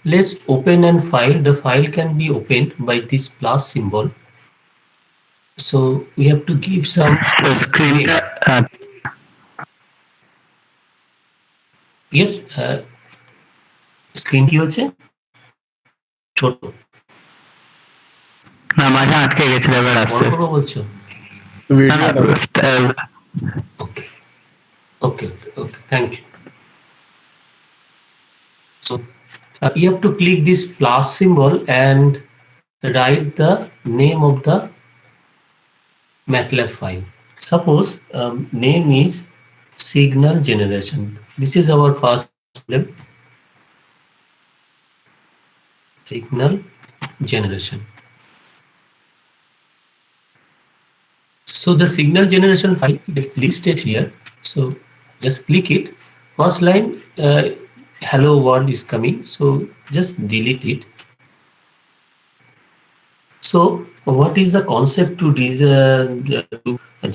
let's open a file. The file can be opened by this plus symbol. So we have to give some So screen name. Yes, screen কি হচ্ছে ছোট না মাঝে আটকে গেছিল এবার বড় আসছে করবো বলছো? না না Okay, okay, okay. Thank you. So you have to click this plus symbol and write the name of the MATLAB file. Suppose name is signal generation. This is our first problem. Signal generation. So the signal generation file is listed here. So just click it. First line, hello world is coming. So just delete it. So what is the concept to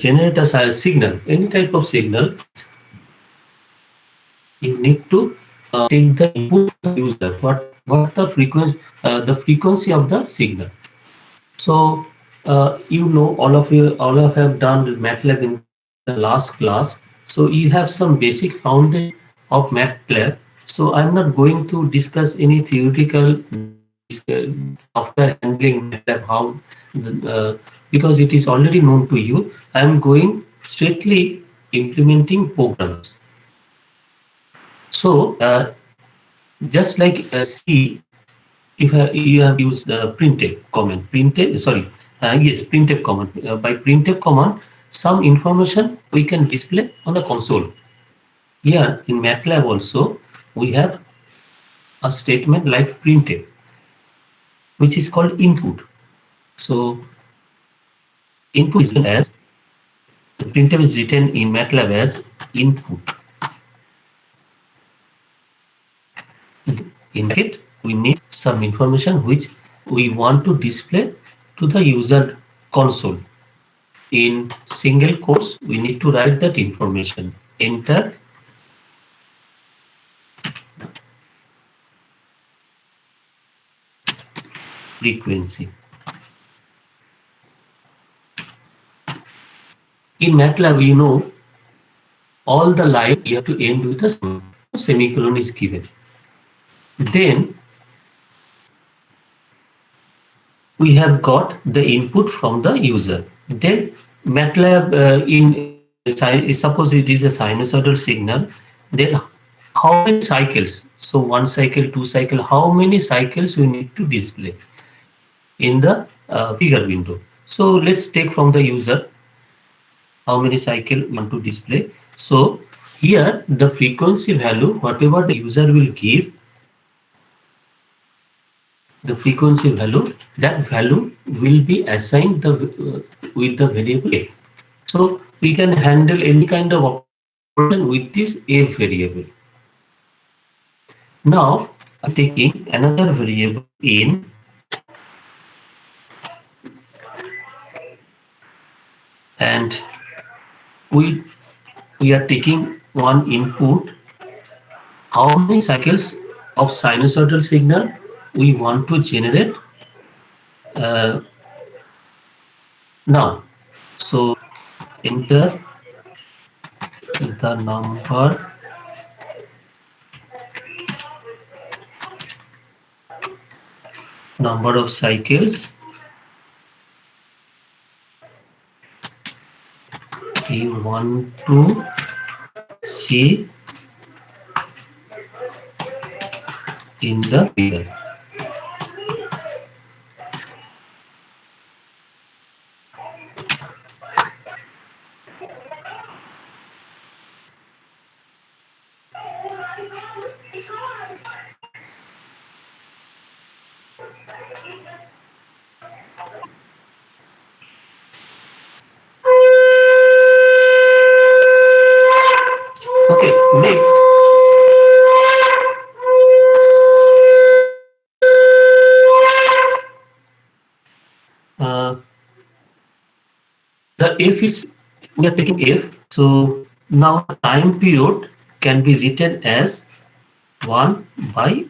generate a signal? Any type of signal, you need to take the input of the user. What the frequency of the signal. So you know, all of you have done MATLAB in the last class. So you have some basic foundation of MATLAB. So I'm not going to discuss any theoretical software handling MATLAB, how because it is already known to you. I'm going straightly implementing programs. So just like C, if you have used the printf command, printf command. By printf command, some information we can display on the console. Here in MATLAB also we have a statement like printf, which is called input. So input is written as, the printf is written in MATLAB as input. In it, we need some information which we want to display to the user console. In single quotes, we need to write that information. Enter frequency. In MATLAB, you know, all the line you have to end with a semicolon is given. Then we have got the input from the user. Then MATLAB suppose it is a sinusoidal signal, then how many cycles? So 1 cycle, 2 cycle, how many cycles we need to display in the figure window. So let's take from the user how many cycle we want to display. So here the frequency value, whatever the user will give, the frequency value, that value will be assigned with the variable f. So we can handle any kind of operation with this f variable. Now I'm taking another variable in, and we are taking one input. How many cycles of sinusoidal signal we want to generate now. So enter the number of cycles you want to see in the figure. Okay, next. The f is, we are taking f. So now time period can be written as 1 by.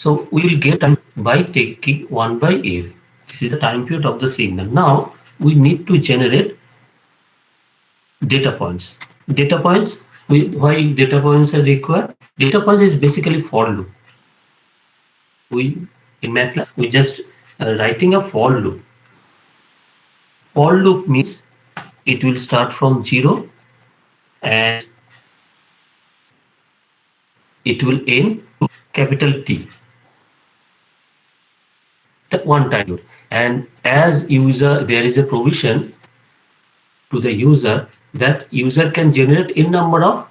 So we will get time by taking 1 by f. This is the time period of the signal. Now we need to generate data points. Data points, why data points are required? Data points is basically for loop. We in MATLAB we just writing a for loop. For loop means it will start from 0 and it will end to capital T. The one time. And as user, there is a provision to the user that user can generate n number of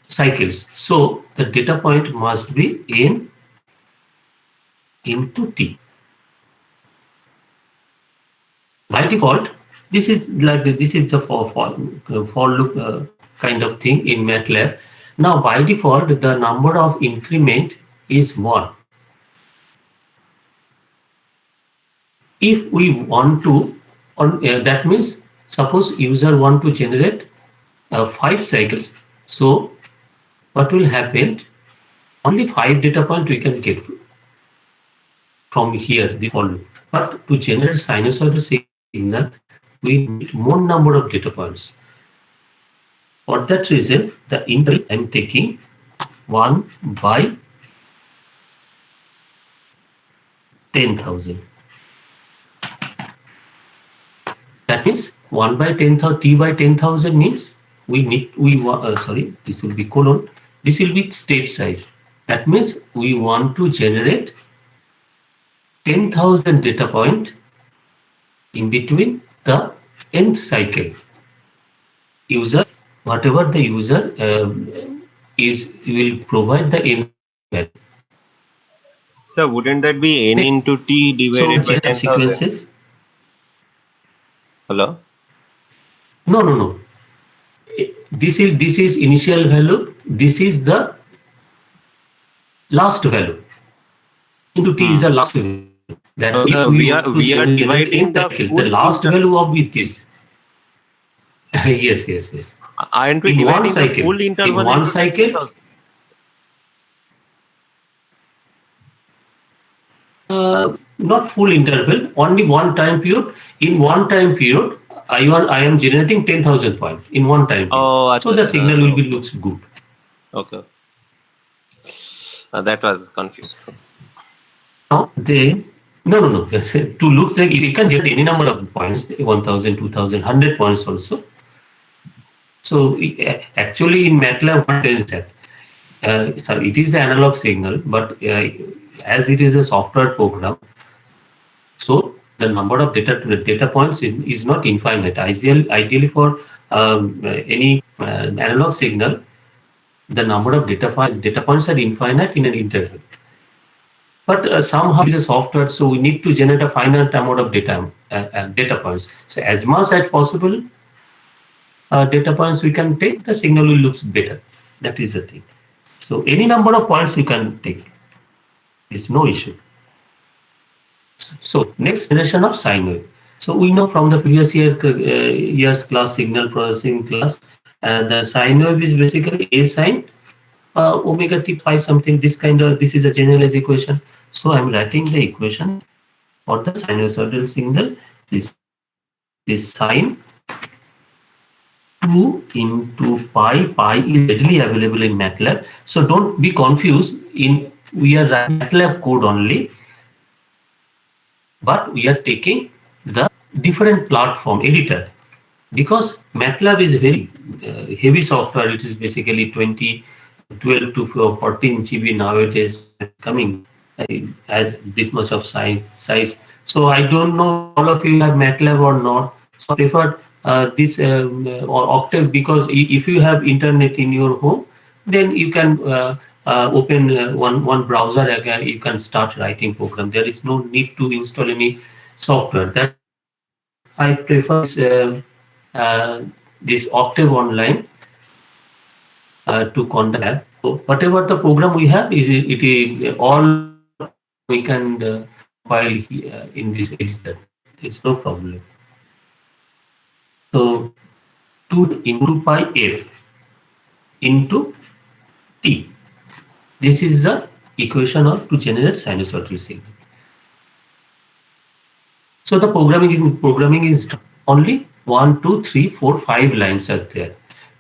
cycles. So the data point must be n into T. By default, this is the for loop kind of thing in MATLAB. Now by default, the number of increment is 1. If we want to, that means suppose user want to generate 5 cycles. So what will happen? Only 5 data point we can get from here, the for loop. But to generate sinusoidal signal, we need more number of data points. For that reason, the interval I am taking 1 by 10,000. That means 1 by 10,000, T by 10,000 means this will be colon, this will be state size. That means we want to generate 10,000 data point in between the nth cycle. User, whatever the user will provide the n value. So wouldn't that be n into T divided by 10,000? Sequences. Hello? No. This is initial value. This is the last value. Into T is the last value. That if we are dividing the last value of with this. Yes. Aren't we in dividing one cycle, the full interval in one into cycle, 10,000? not full interval, only one time period. In one time period, I am generating 10,000 points in one time period. Oh, so the signal will be looks good. Okay. That was confused. Now no. Yes, to look like you can generate any number of points, 1,000, 2,000, 100 points also. So actually in MATLAB, what is that? It is an analog signal, but as it is a software program, so the number of data points is not infinite. Ideally for any analog signal, the number of data points are infinite in an interval. But somehow it's a software, so we need to generate a finite amount of data points. So as much as possible data points we can take, the signal will looks better. That is the thing. So any number of points you can take. It's no issue. So next generation of sine wave. So we know from the previous year's class, signal processing class, the sine wave is basically a sine omega t phi something. This is a generalized equation. So I'm writing the equation for the sinusoidal signal. This is sine 2 into pi. Pi is readily available in MATLAB. So don't be confused. We are writing MATLAB code only, but we are taking the different platform editor, because MATLAB is very heavy software. It is basically 12 to 14 GB nowadays coming as this much of size. So I don't know all of you have MATLAB or not. So I prefer this Octave, because if you have internet in your home, then you can open one browser again. You can start writing program. There is no need to install any software. That I prefer this Octave Online to conduct. So whatever the program we have is all we can file in this editor. It's no problem. So 2 into pi f into t. This is the equation or to generate sinusoidal signal. So the programming is only 1, 2, 3, 4, 5 lines are there.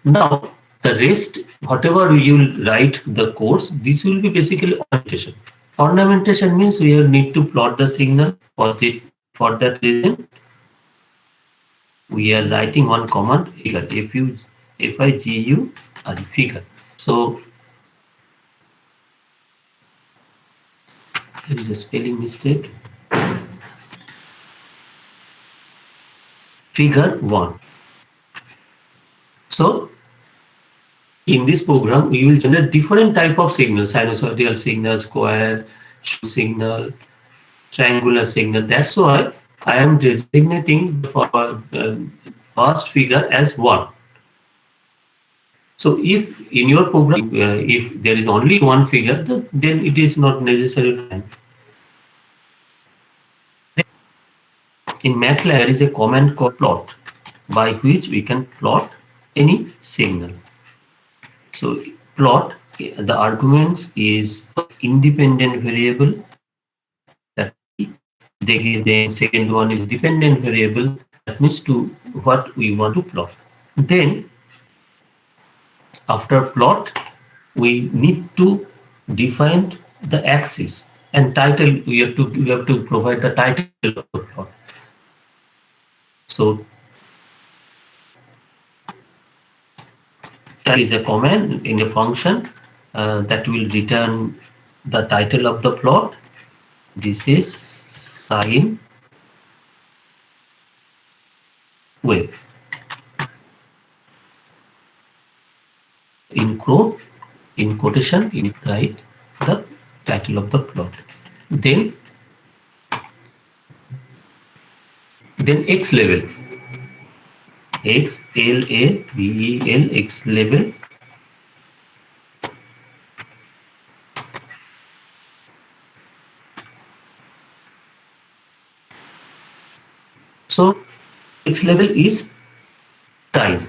Now the rest, whatever you will write the course, this will be basically ornamentation. Ornamentation means we need to plot the signal for that reason. We are writing one command figure. FIGU figure. So there is a spelling mistake. Figure 1. So in this program, we will generate different type of signals: sinusoidal signal, square signal, triangular signal. That's why I am designating the first figure as 1. So if in your program, if there is only one figure, then it is not necessary to add. In MATLAB, there is a command called plot, by which we can plot any signal. So plot, the arguments is independent variable. That the second one is dependent variable. That means to what we want to plot. Then after plot, we need to define the axis and title. We have to provide the title of the plot. So that is a command in a function that will return the title of the plot. This is sine wave. In quotation, you write the title of the plot. Then X level. X L A V E L X level. So X level is time,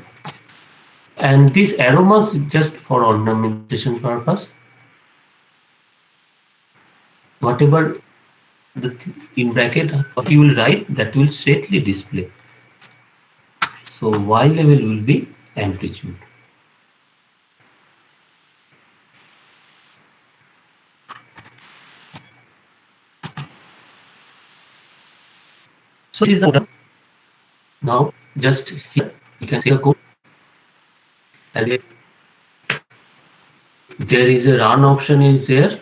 and this arrow marks is just for ornamentation purpose. Whatever in bracket what you will write, that will straightly display. So Y level will be amplitude. So this is the program. Now just here you can see the code, and there is a run option is there.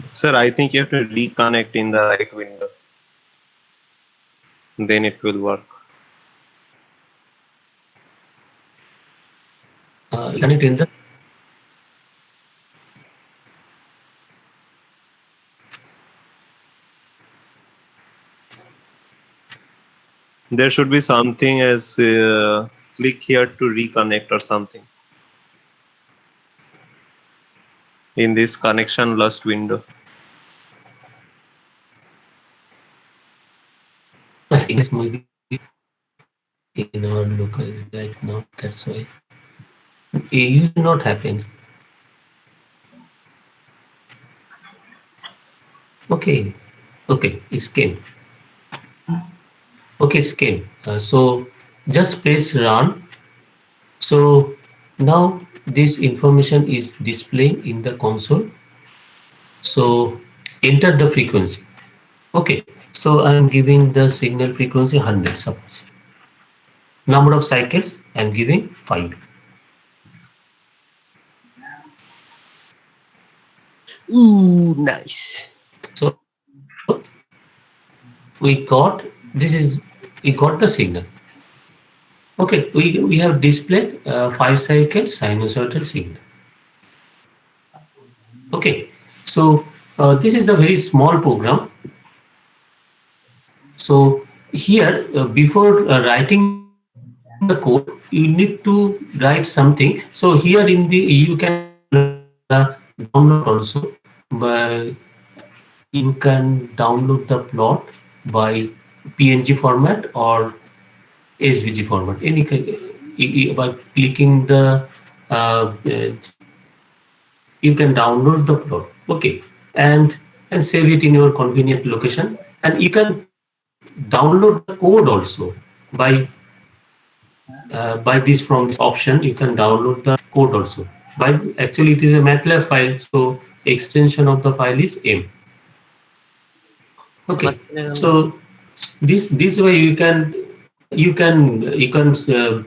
Sir, I think you have to reconnect in the right window. Then it will work. Connect in the There should be something as click here to reconnect or something in this connection lost window. I think it's maybe in our local right now. That's why it usually not happens. Okay, it came. Okay, it came. So just press run. So now this information is displaying in the console. So enter the frequency. Okay, so I'm giving the signal frequency 100, suppose. Number of cycles I'm giving 5. Ooh, nice. So we got we got the signal. Okay, we have displayed 5 cycle sinusoidal signal. Okay, so this is a very small program. So here, before writing the code, you need to write something. So here in the you can download also by you can download the plot by PNG format or SVG format. By clicking the you can download the plot. Okay, and save it in your convenient location, and you can download the code also by this from this option. You can download the code also. By actually it is a MATLAB file, so extension of the file is M. Okay, so this way you can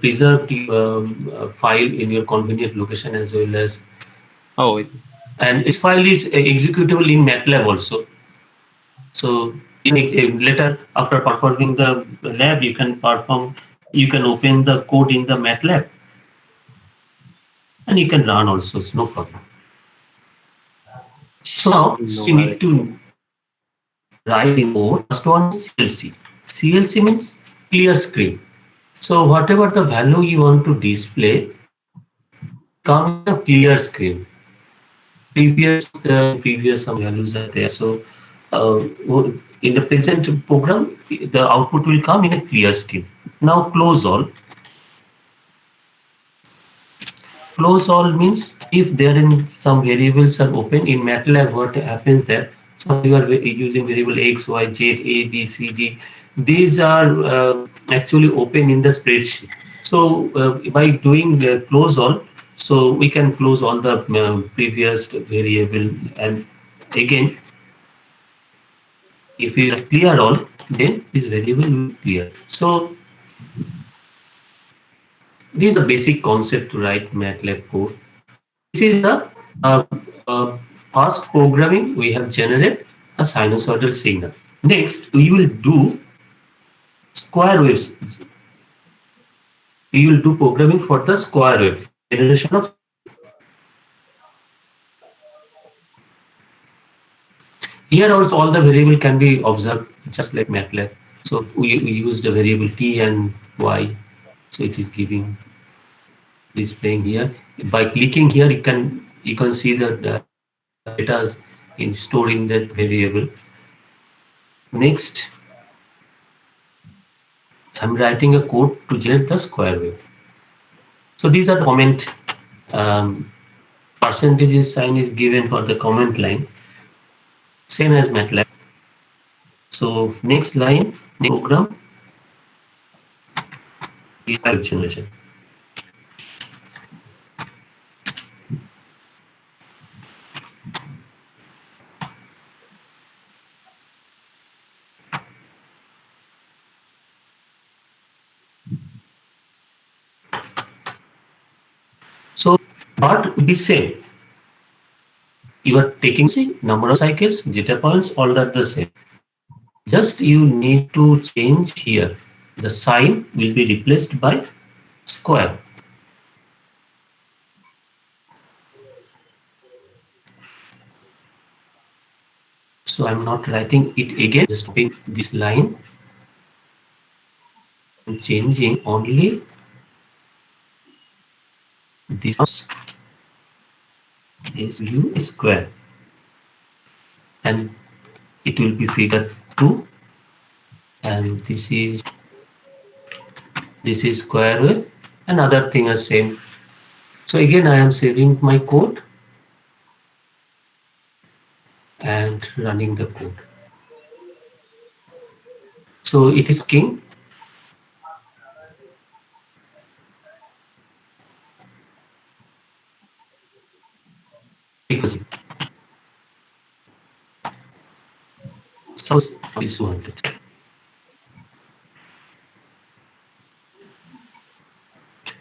preserve the file in your convenient location as well as, Oh, and this file is executable in MATLAB also. So later after performing the lab, you can open the code in the MATLAB and you can run also. It's no problem. So now no, you need to write in code. First one is CLC. CLC means clear screen. So whatever the value you want to display come in a clear screen. Previous some values are there. So in the present program, the output will come in a clear screen. Now close all. Close all means if there in some variables are open in MATLAB, what happens there? So you are using variable X, Y, Z, A, B, C, D. These are actually open in the spreadsheet. So by doing the close all, so we can close all the previous variable, and again, if we clear all, then this variable will clear. So this is a basic concept to write MATLAB code. This is the uh, uh, fast programming. We have generated a sinusoidal signal. Next, we will do square waves. We will do programming for the square wave generation of. Here also all the variable can be observed just like MATLAB. So we used the variable t and y. So it is giving displaying here. By clicking here, you can see the data in storing that variable. Next, I'm writing a code to generate the square wave. So these are the comment percentages sign is given for the comment line, same as MATLAB. So next line, next program is wave generation. So what would be same? You are taking number of cycles, data points, all that the same. Just you need to change here. The sign will be replaced by square. So I'm not writing it again, just copying this line and changing only this is u square, and it will be figure 2, and this is square wave, and other thing are same. So again I am saving my code and running the code. So it is king. Because so is 200.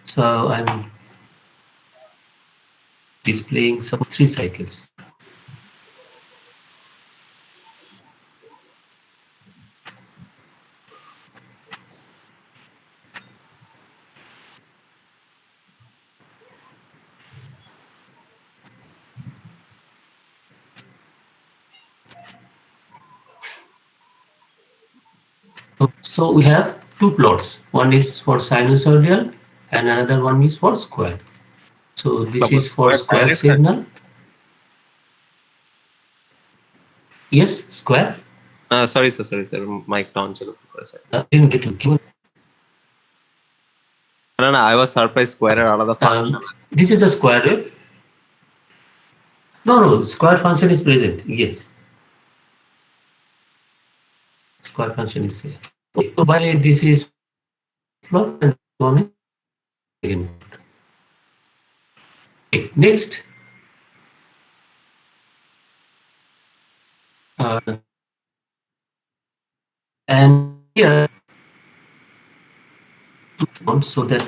So I'm displaying some 3 cycles. So we have two plots. One is for sinusoidal and another one is for square. So this is for square signal. Yes, square. Sorry, sir. Mic down chalo for a second. Didn't get you. No, I was surprised square আলাদা function আছে। This is a square wave. No, square function is present. Yes, square function is here. So by this is plot and one is again. Okay, next. And here so that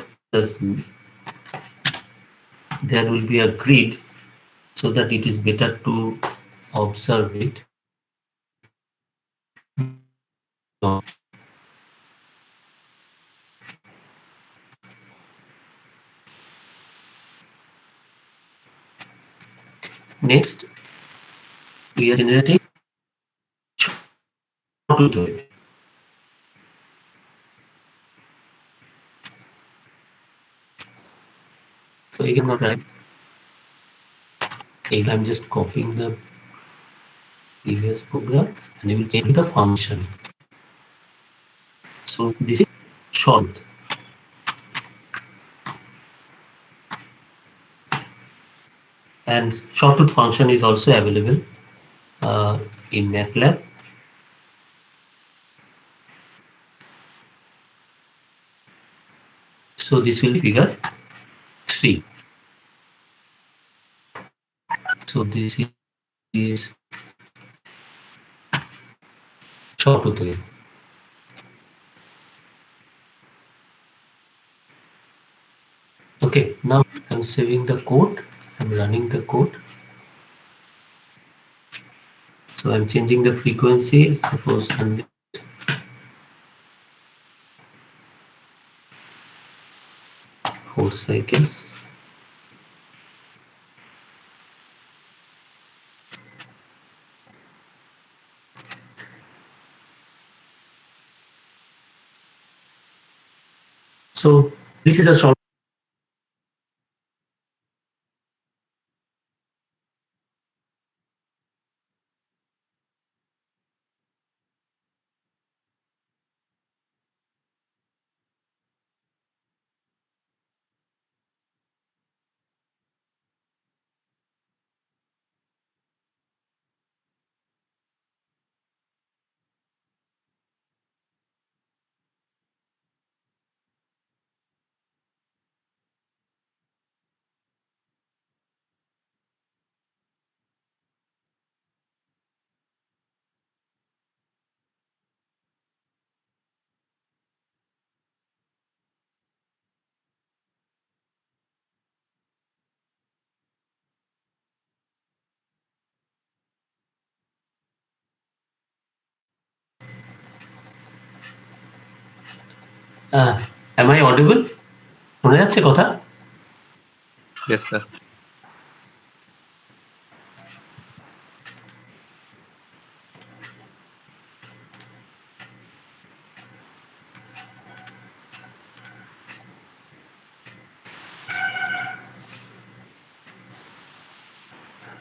there will be a grid so that it is better to observe it. Next, we are generating short wave. So again, not right. I'm just copying the previous program and I will change the function. So this is short. And shortwave function is also available in MATLAB. So this will be figure 3. So this is shortwave wave. Okay, now I'm saving the code. I'm running the code. So I'm changing the frequency, suppose 100. Four cycles. So this is a short. Am I audible? শোনা যাচ্ছে কথা? Yes, sir.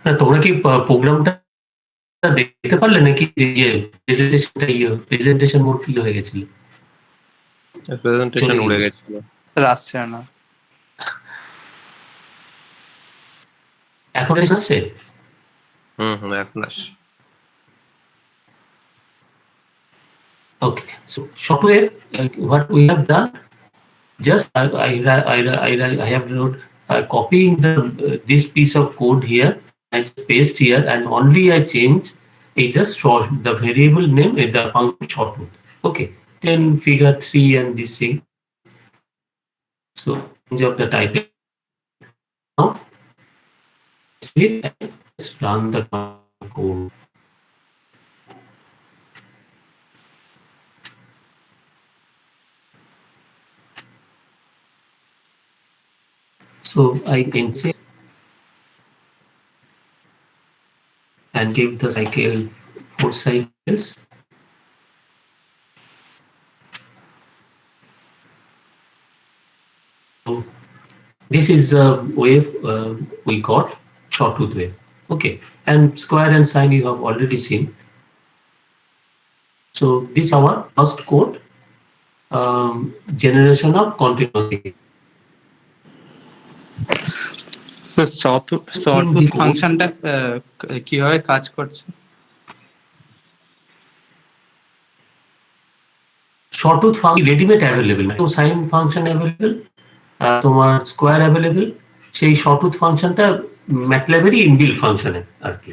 না, তোমরা কি প্রোগ্রামটা দেখতে পারলে নাকি যে প্রেজেন্টেশন মোড কি হয়ে গেছিল? প্রেজেন্টেশন উড়ে গেছিল। আসছে না। এখন আসছে? এখন আসছে। Okay, so shortwave, what we have done, just I have wrote copying this piece of code here and paste here, and only I change just short the variable name and the function shortwave. Okay, then figure 3 and this thing. So change of the title. Now let's run the code. So I can say and give the cycle 4 cycles. This is a wave we got, sawtooth wave. Okay, and square and sine you have already seen. So this is our first code, generation of continuous. তো Seeing sawtooth this code, ফাংশনটা কিভাবে কাজ করছে? sawtooth function readymade available, তো sine function available, তোমার square available, সেই sawtooth ফাংশনটা ম্যাটল্যাবেরই inbuilt ফাংশনে আর কি।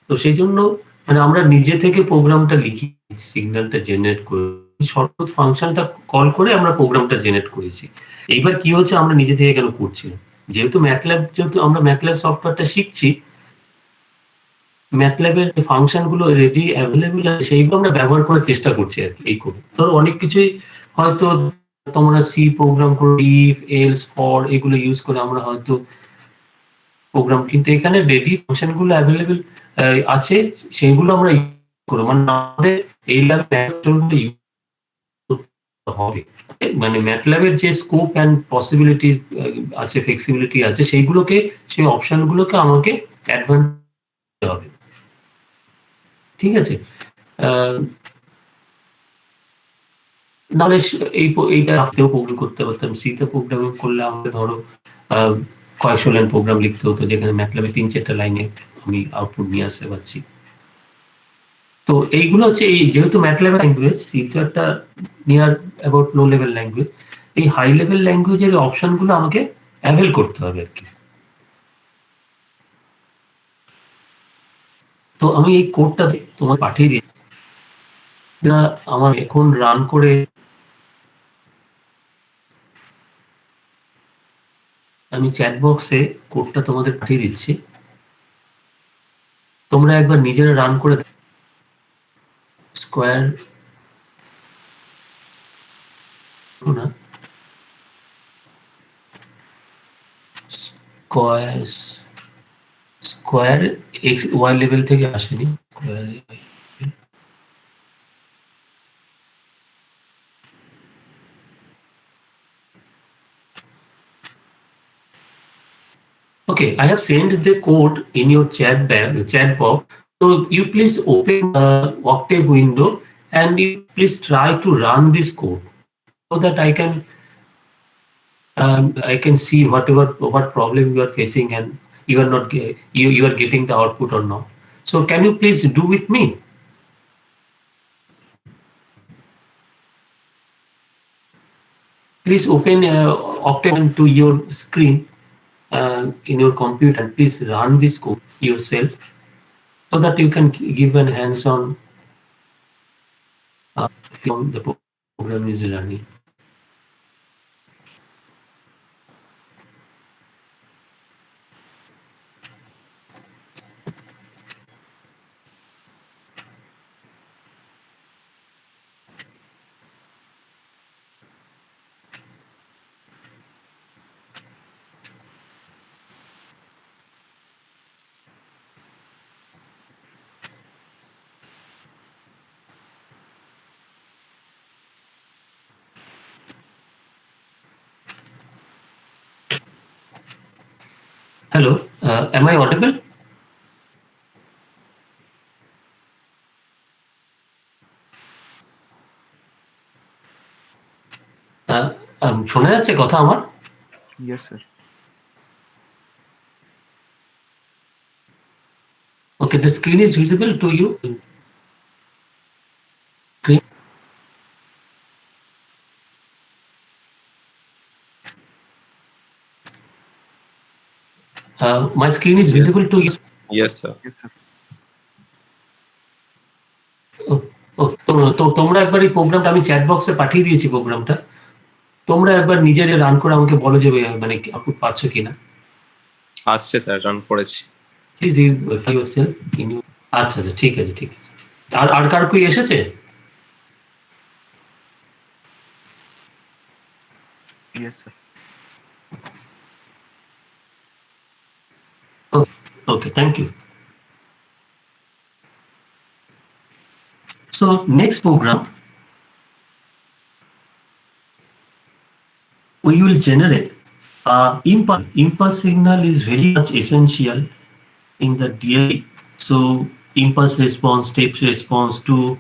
তো সেই জন্য মানে আমরা নিজে থেকে প্রোগ্রামটা লিখি, সিগন্যালটা জেনারেট করে sawtooth ফাংশনটা কল করে আমরা প্রোগ্রামটা জেনারেট করেছি। এইবার কি হচ্ছে, আমরা নিজে থেকে কেন করছি না, যেহেতু আমরা ম্যাটল্যাব সফটওয়্যারটা শিখছি, ম্যাটল্যাবের ফাংশন গুলো রেডি অ্যাভেলেবেল আছে, সেইগুলো আমরা ব্যবহার করার চেষ্টা করছি আর কি। এই করে ধরো অনেক কিছুই হয়তো তোমরা সি প্রোগ্রাম করে ইফ এলস ফর এগুলো ইউজ করে আমরা হয়তো প্রোগ্রাম, কিন্তু এখানে রেডি ফাংশন গুলো অ্যাভেলেবেল আছে, সেইগুলো আমরা ইউজ করবো, মানে আমাদের এই ল্যাবে হবে, মানে ম্যাটল্যাবের যে স্কোপ অ্যান্ড পসিবিলিটি আছে, ফ্লেক্সিবিলিটি আছে, সেইগুলোকে, সেই অপশন গুলোকে আমাকে অ্যাডভান্স হবে। ঠিক আছে, নাহলে এইটা আপনিও প্রোগ্রাম করতে পারতাম। সিতে প্রোগ্রামিং করলে আমাকে ধরো কয়েকশো লাইন প্রোগ্রাম লিখতে হতো, যেখানে ম্যাটল্যাবে 3-4টা লাইনে আমি আউটপুট নিয়ে আসতে পারছি। তো এইগুলো হচ্ছে, এই যেহেতু ম্যাটল্যাব ল্যাঙ্গুয়েজ, সি তো একটা near about low level language, এই হাই লেভেল ল্যাঙ্গুয়েজের অপশন গুলো আমাকে অ্যাভেল করতে হবে আর কি। তো আমি এই কোডটা তোমার পাঠিয়ে দিই, আমার এখন রান করে আমি চ্যাট বক্সে কোডটা তোমাদের পাঠিয়ে দিচ্ছি, তোমরা একবার নিজেরা রান করে স্কোয়ার না, স্কোয়ার এক্স ওয়াই লেভেল থেকে আসেনি, square okay, I have sent the code in your chat box, so you please open the Octave window and you please try to run this code so that I can see what problem you are facing and you are not you are getting the output or not. So can you please do with me? Please open Octave to your screen in your computer and please run this code yourself so that you can give an hands-on from the program is learning. Hello, am I audible? শোনা যাচ্ছে কথা আমার? Yes, sir. Okay, the screen is visible to you. My screen is visible to you. Yes, sir. Yes, sir. তো তোমরা একবার এই প্রোগ্রামটা আমি চ্যাট বক্সে পাঠিয়ে দিয়েছি, প্রোগ্রামটা তোমরা একবার নিজেরা রান করে আমাকে বলো যে মানে আউটপুট পাচ্ছ কিনা। আসছে স্যার, রান করেছি। Please yourself in you. আচ্ছা আচ্ছা, ঠিক আছে ঠিক আছে। আর কার কই এসেছে? Yes, sir. Okay, thank you. So next program, we will generate Impulse signal is very much essential in the DLE. So impulse response, step response to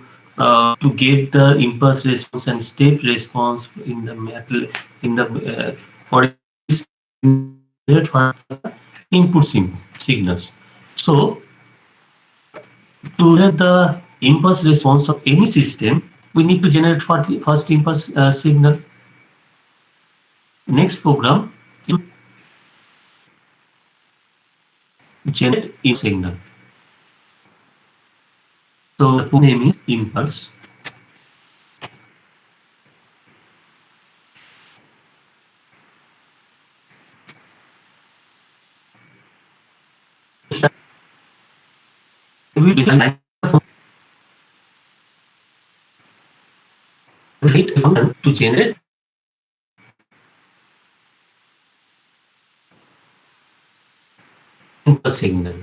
get the impulse response and step response in the metal in the for input signals. So to get the impulse response of any system, we need to generate first impulse signal. Next program, you generate a signal. So the name is impulse. We design to generate impulse signal.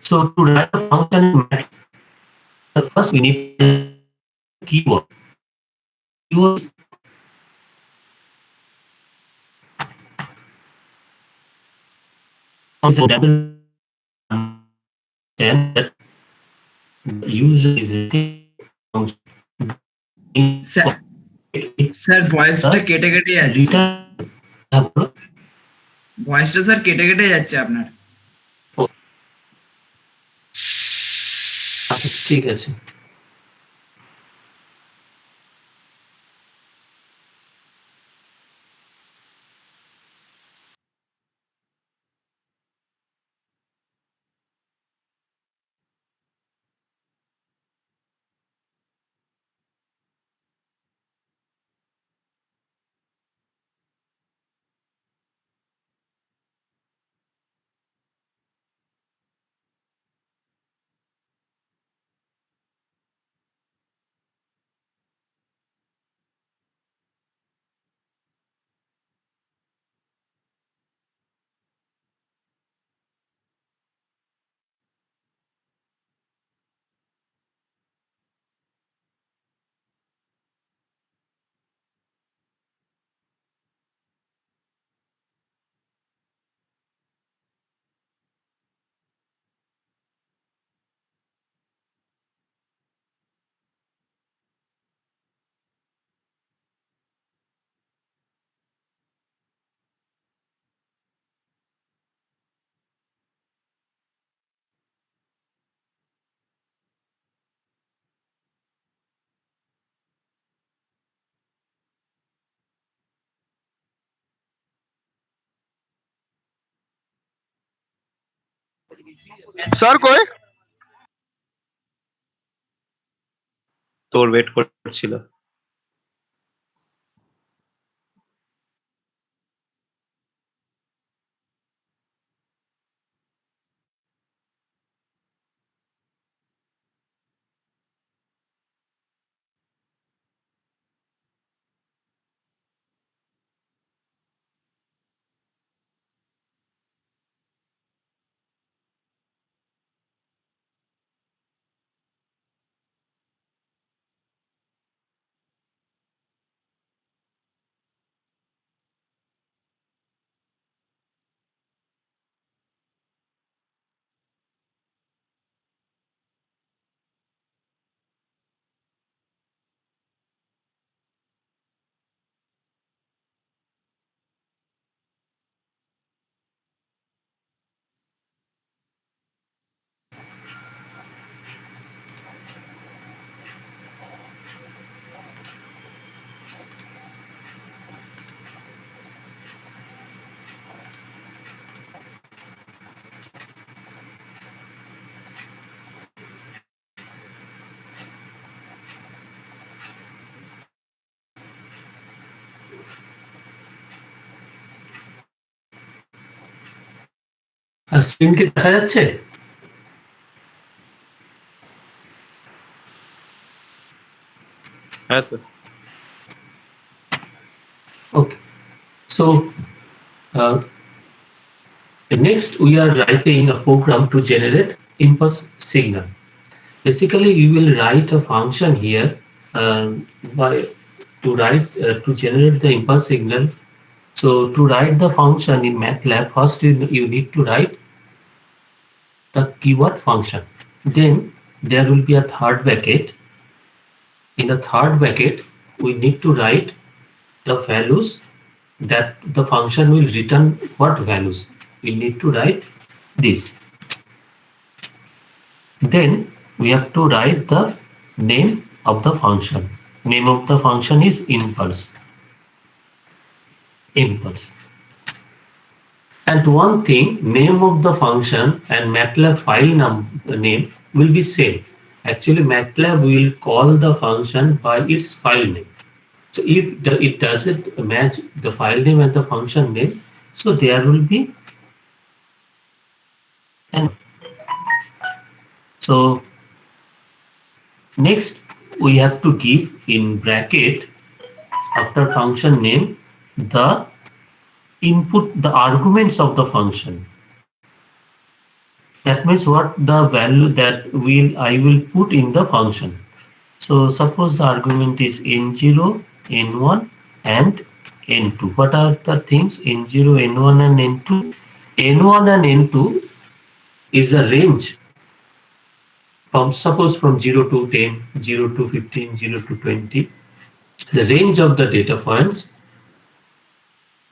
So to write a function in matrix, first we need a keyword. Keyword is a double understand that the user is a function. Sir ভয়েসটা কেটে কেটে যাচ্ছে, ভয়েসটা sir কেটে কেটে যাচ্ছে আপনার। আচ্ছা ঠিক আছে। স্যার কই? তোর ওয়েট করছিল। আর স্ক্রিন কি দেখা যাচ্ছে? হ্যাঁ sir. Okay. So next we are writing a program to generate impulse signal. Basically, we will write a function here by to generate the impulse signal. So to write the function in MATLAB, first you need to write the keyword function. Then there will be a third bracket. In the third bracket, we need to write the values that the function will return. What values? We need to write this. Then we have to write the name of the function. Name of the function is impulse. Impulse. And one thing, name of the function and MATLAB file name will be same. Actually, MATLAB will call the function by its file name. So if it doesn't match the file name and the function name, so there will be an. So next we have to give in bracket after function name the input, the arguments of the function. That means what the value that I will put in the function. So suppose the argument is n0, n1 and n2. What are the things n0, n1 and n2? n1 and n2 is a range from, suppose from 0 to 10, 0 to 15, 0 to 20. The range of the data points.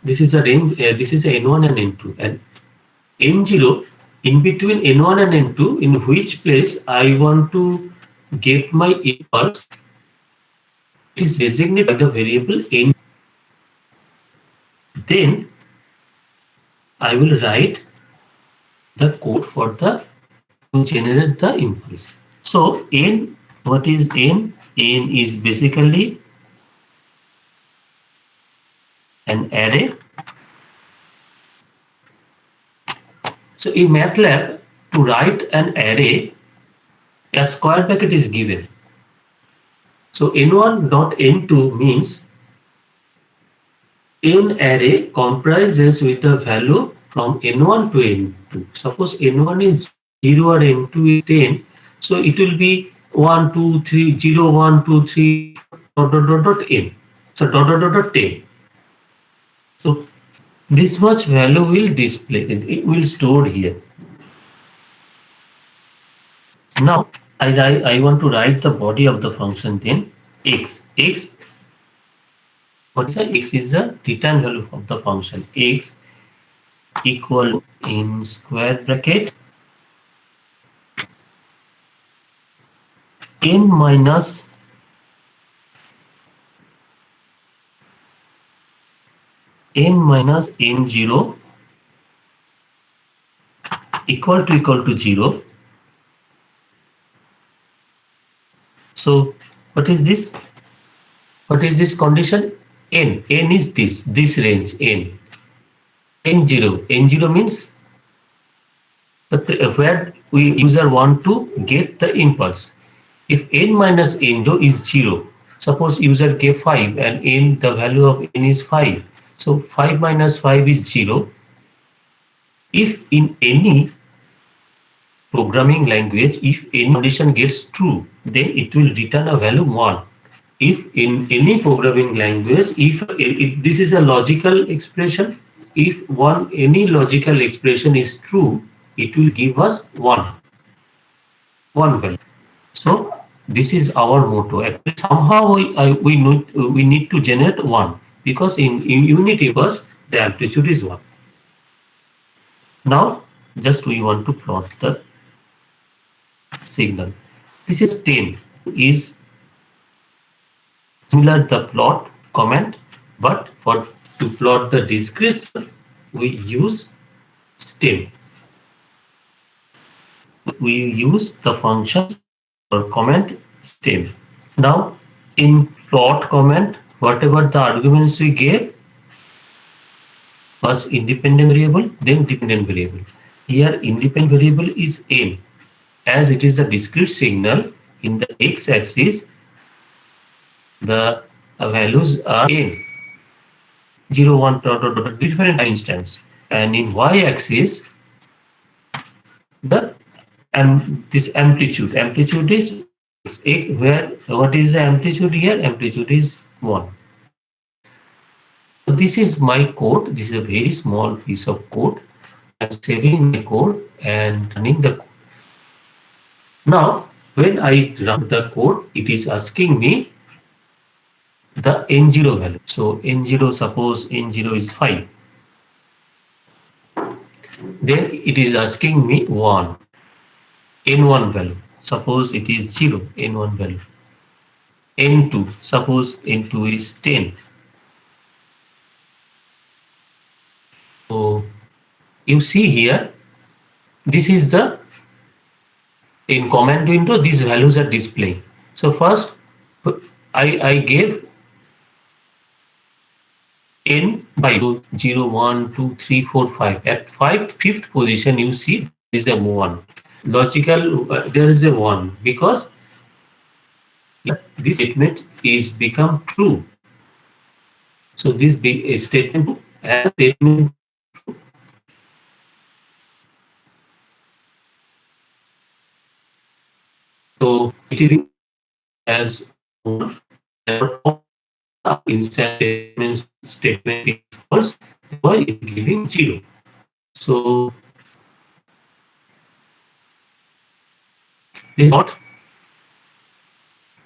This is a range, this is a n1 and n2, and n0 in between n1 and n2, in which place I want to get my impulse, it is designated by the variable n. Then I will write the code for the to generate the impulse. So n, what is n? N is basically an array. So in MATLAB, to write an array, a square bracket is given. So n1 dot n2 means n array comprises with the value from n1 to n2. Suppose n1 is 0 or n2 is 10, so it will be 1, 2, 3, 0, 1, 2, 3, dot, dot, dot, dot, n. So dot, dot, dot, dot, 10. So this much value will display, it will store here. Now I want to write the body of the function, then x. X, what is the x? Is the return value of the function. X equal in square bracket n minus n0 equal to 0. So what is this? What is this condition? N is this range n. N0 means where we user want to get the impulse. If n minus n0 is 0, suppose user gave 5 and n, the value of n is 5. So 5 minus 5 is 0. If in any programming language, if any condition gets true, then it will return a value 1. If in any programming language, if this is a logical expression, if any logical expression is true, it will give us 1 value. So this is our motto. Actually, somehow we need to generate 1, because in unity bus the amplitude is 1. Now just we want to plot the signal. This is 10, is similar the plot command, but to plot the discrete signal, we use stem. We use the function or command stem. Now in plot command, whatever the arguments we gave, first independent variable, then dependent variable. Here independent variable is n. As it is a discrete signal, in the x-axis the values are n, 0, 1, dot, dot, dot, different instance, and in y-axis this amplitude is x, where what is the amplitude here? Amplitude is 1. this is my code. This is a very small piece of code. I'm saving my code and running the code. Now, when I run the code, it is asking me the N0 value. So N0, suppose N0 is 5. Then it is asking me 1, N1 value. Suppose it is 0, N1 value. N2, suppose N2 is 10. So you see here, this is the, in command window, these values are displaying. So first, I gave N by 0, 1, 2, 3, 4, 5. At fifth position, you see there is a 1. Logical, there is a 1 because this statement is become true. So this be a statement as statement. So it is as 1. Instance statement is false, therefore it is giving 0. So this plot,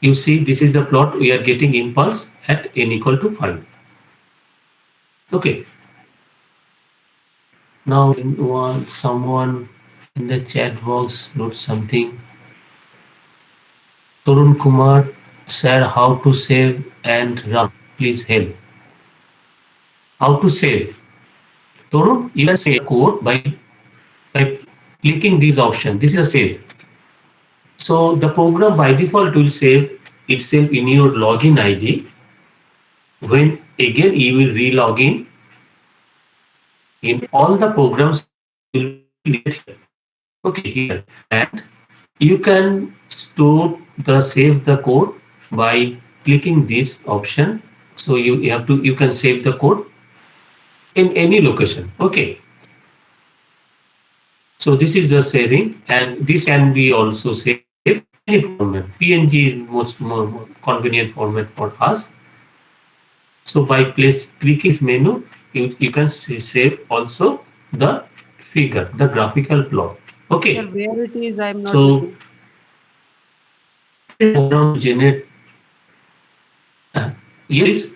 you see, this is the plot we are getting impulse at n equal to 5. Okay. Now someone in the chat box wrote something. Torun Kumar said how to save and run. Please help. How to save? Torun, you can save code by clicking this option. This is a save. So the program by default will save itself in your login ID. When again you will re-log in all the programs will be here. Okay, here. And you can store save the code by clicking this option. So you can save the code in any location. Okay. So this is the saving, and this can be also saved in any format. PNG is more convenient format for us. So by clicking this menu, you can save also the figure, the graphical plot. Okay. Sir, where it is, I'm not. So program generate. Yes.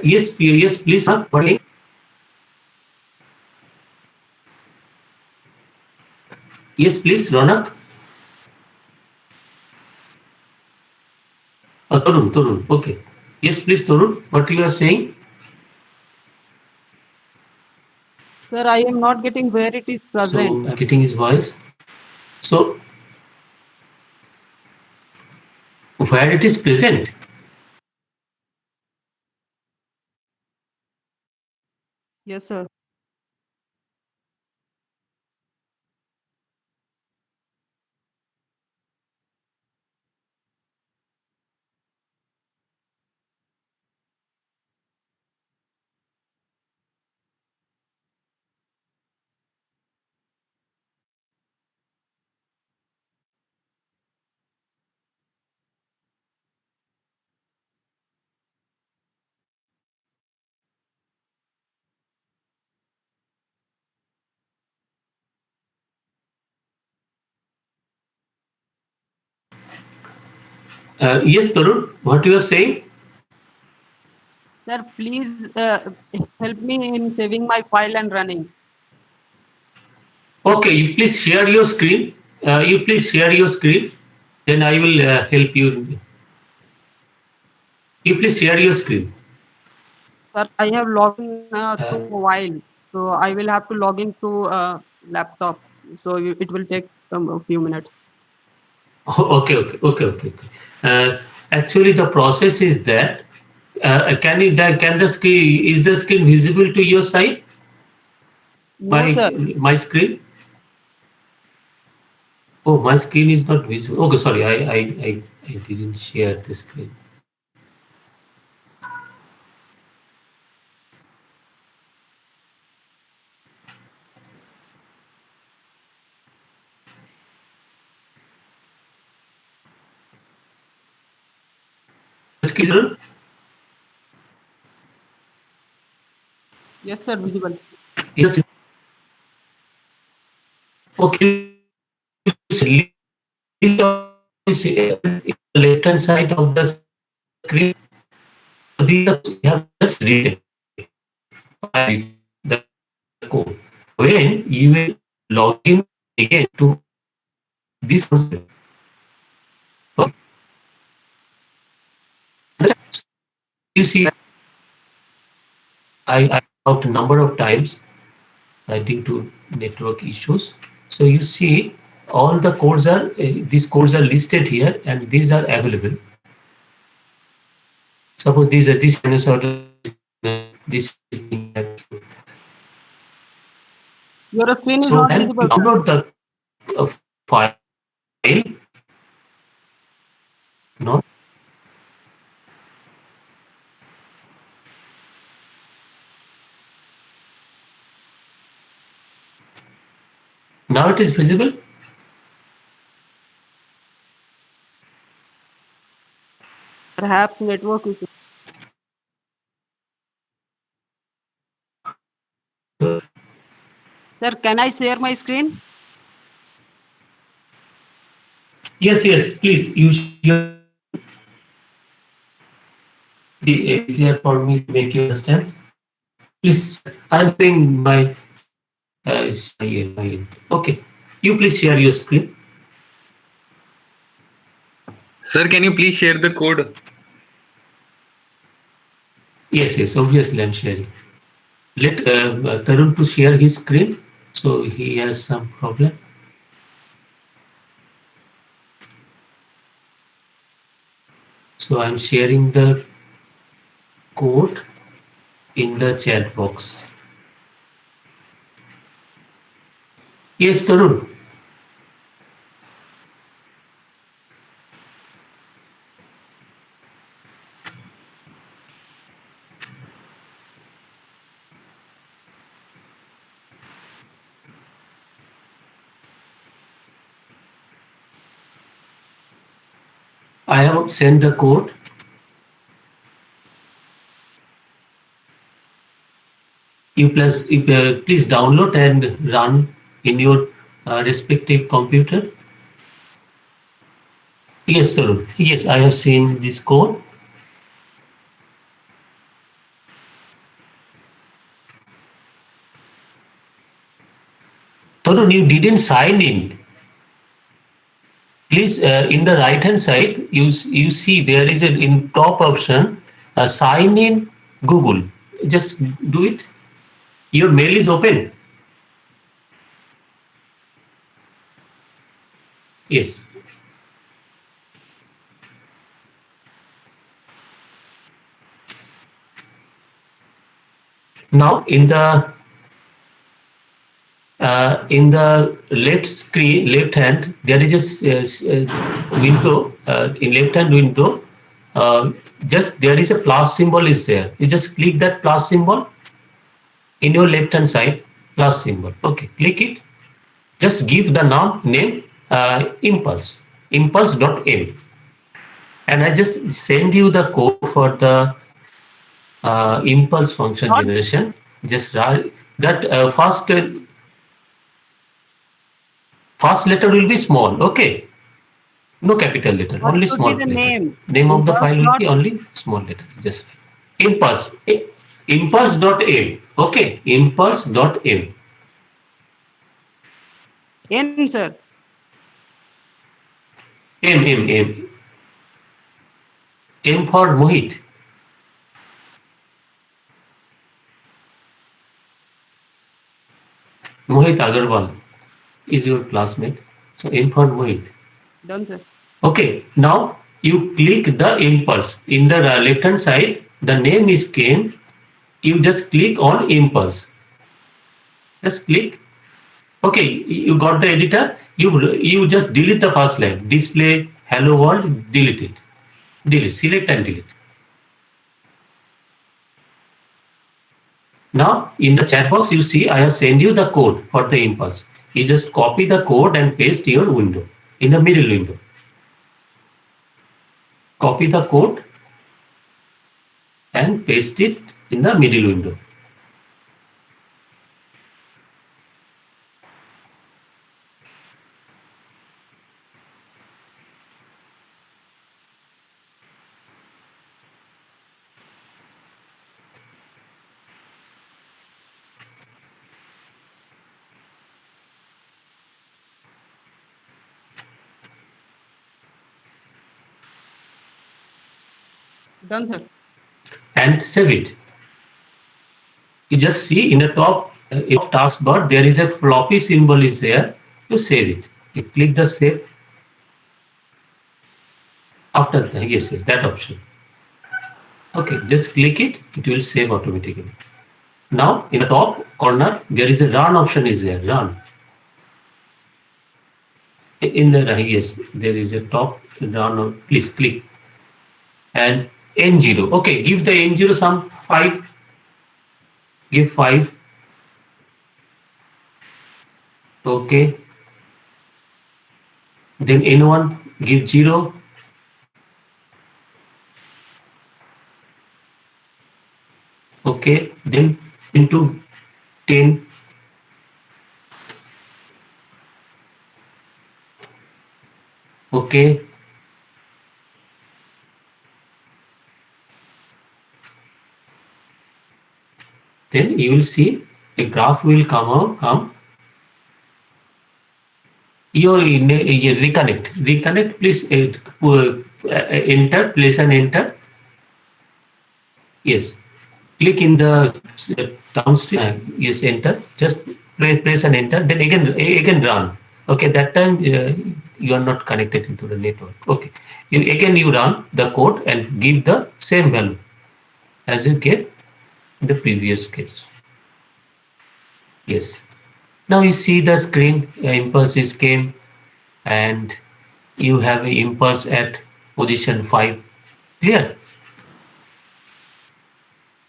Yes, please. Yes, please, Ronak. Torun. Okay. Yes, please, Torun. What you are saying? Sir, I am not getting where it is present. So, getting his voice. So, where it is present? Yes, sir. Yes, Torun. What you are saying? Sir, please help me in saving my file and running. Okay, you please share your screen. You please share your screen. Then I will help you. You please share your screen. Sir, I have logged in through mobile, so I will have to log in through laptop. So it will take a few minutes. Okay. Actually, the process is that can the screen, is the screen visible to your side? No, sir. My screen. Oh, my screen is not visible. Okay, sorry, I didn't share the screen. Screen. Yes, sir. Visible. Yes. Okay. Left hand side of the screen. These have just written the code. When you will log in again to this process, okay, you see I out a number of times due to network issues. So you see all the codes are these codes are listed here and these are available. Suppose these are this this. Your screen is So not then you visible. download the file. Not now it is visible. Perhaps network issue. Sir, can I share my screen? Yes, please. You should be easier for me to make you understand. Please, I'm doing my okay. You please share your screen. Sir, can you please share the code? Yes, obviously I'm sharing. Let Tarun to share his screen. So he has some problem. So I'm sharing the code in the chat box. Yes, Tarun. I have sent the code. Please download and run in your respective computer. Yes, Tarun. Yes, I have seen this code. Tarun, you didn't sign in. Please, in the right hand side, you see there is an in top option, sign in Google. Just do it. Your mail is open. Yes. Now in the left screen, left hand, there is a window. In left hand window, just there is a plus symbol is there. You just click that plus symbol in your left hand side. Plus symbol. Okay, click it. Just give the name impulse impulse.m, and I just send you the code for the impulse function Not generation. Just write that first letter will be small. Okay, no capital letter, what only should be small the letter. name? Name of the Impulse file will dot be only small letter. Just write. Impulse.m. Okay, impulse.m. N, sir. M. M for Mohit. Mohit Agarwal is your classmate. So M for Mohit. Done, sir. Okay, now you click the impulse. In the left hand side, the name is came. You just click on impulse. Just click. Okay, you got the editor. You just delete the first line. Display hello world. Delete it. Delete. Select and delete. Now in the chat box, you see I have sent you the code for the impulse. You just copy the code and paste your window in the middle window. Copy the code and paste it in the middle window. Done, sir. And save it. You just see in the top taskbar there is a floppy symbol is there. You save it. You click the save. After that, yes, that option. Okay, just click it. It will save automatically. Now in the top corner there is a run option is there. Run. In the yes, there is a top run. Please click. And N0. Okay, give the N0 some 5. Give 5. Okay. Then N1, give 0. Okay. Then into 10. Okay. Then you will see a graph will come. Your reconnect. Please enter. Place and enter. Yes. Click in the downstream. Yes, enter. Just press and enter. Then again run. Okay, that time you are not connected into the network. Okay. You run the code and give the same value as you get the previous case. Yes. Now you see the screen, impulses came and you have an impulse at position 5. Clear?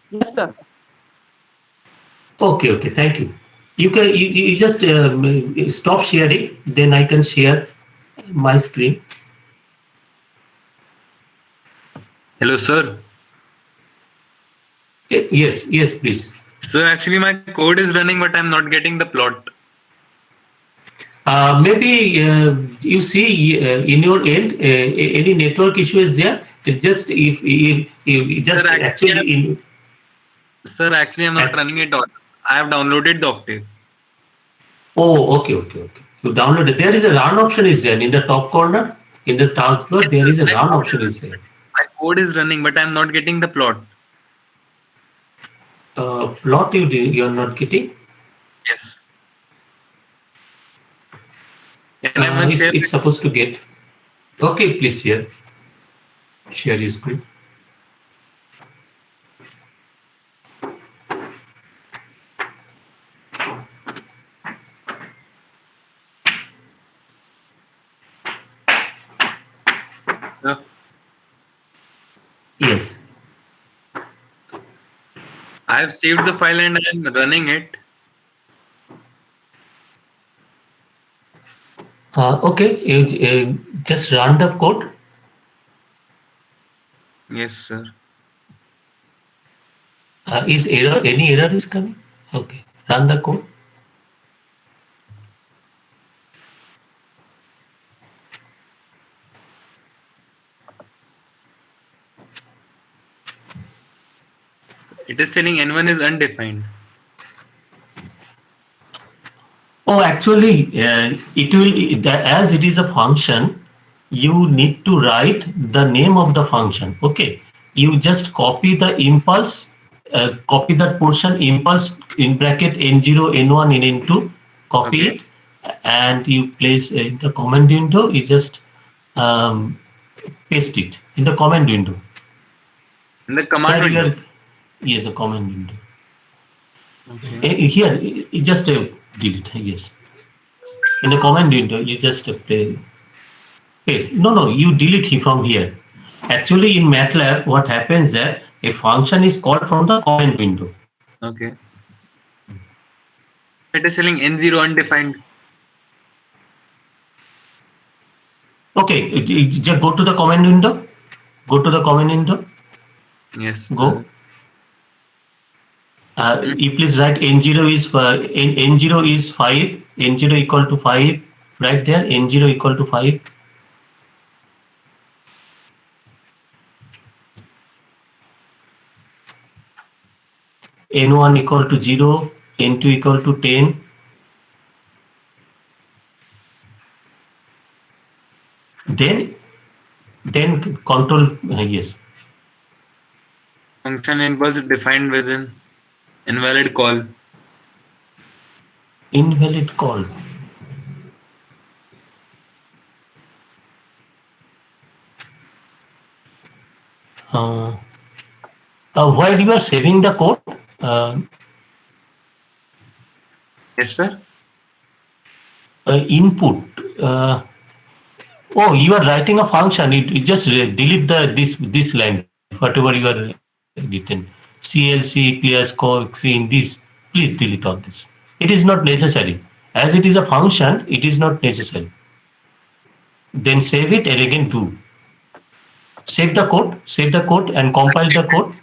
Yes, sir. Okay, thank you. You just stop sharing, then I can share my screen. Hello, sir. Yes, please. So actually my code is running, but I'm not getting the plot. Maybe you see in your end any network issue is there. It just if you just Sir, actually Sir, actually I'm not running it on. I have downloaded the Octave. Oh, okay. You download it. There is a run option is there in the top corner. In the taskbar, there is a run option is there. My code is running, but I'm not getting the plot. Plot you are not getting. Yes. And I'm It's supposed to get. Okay, please share your screen. Yes. I have saved the file and I'm running it. Okay, you just run the code. Yes, sir. Is any error is coming? Okay, run the code. It is telling N1 is undefined. Oh, actually, it will as it is a function. You need to write the name of the function. Okay, you just copy the impulse, copy that portion impulse in bracket N0, N1, and N2. Copy it, and you place in the command window. You just paste it in the command window. In the command Where you window. are, yes, the command window. Okay. Here, just delete. Yes, in the command window, you just paste. No, you delete it from here. Actually, in MATLAB, what happens that a function is called from the command window. Okay. It is telling N0 undefined. Okay, just go to the command window. Go to the command window. Yes. Go. You please write N0 is N0 is 5. N0 equal to 5. Right there, N0 equal to 5. N1 equal to 0. N2 equal to 10. Then control yes. Function impulse defined within invalid call. Invalid call. While you are saving the code, Yes, sir. input. Oh, you are writing a function. You just delete this line, whatever you are written. CLC, clear score, screen. This, please delete all this. It is not necessary. As it is a function, it is not necessary. Then save it and again do. Save the code and compile the code.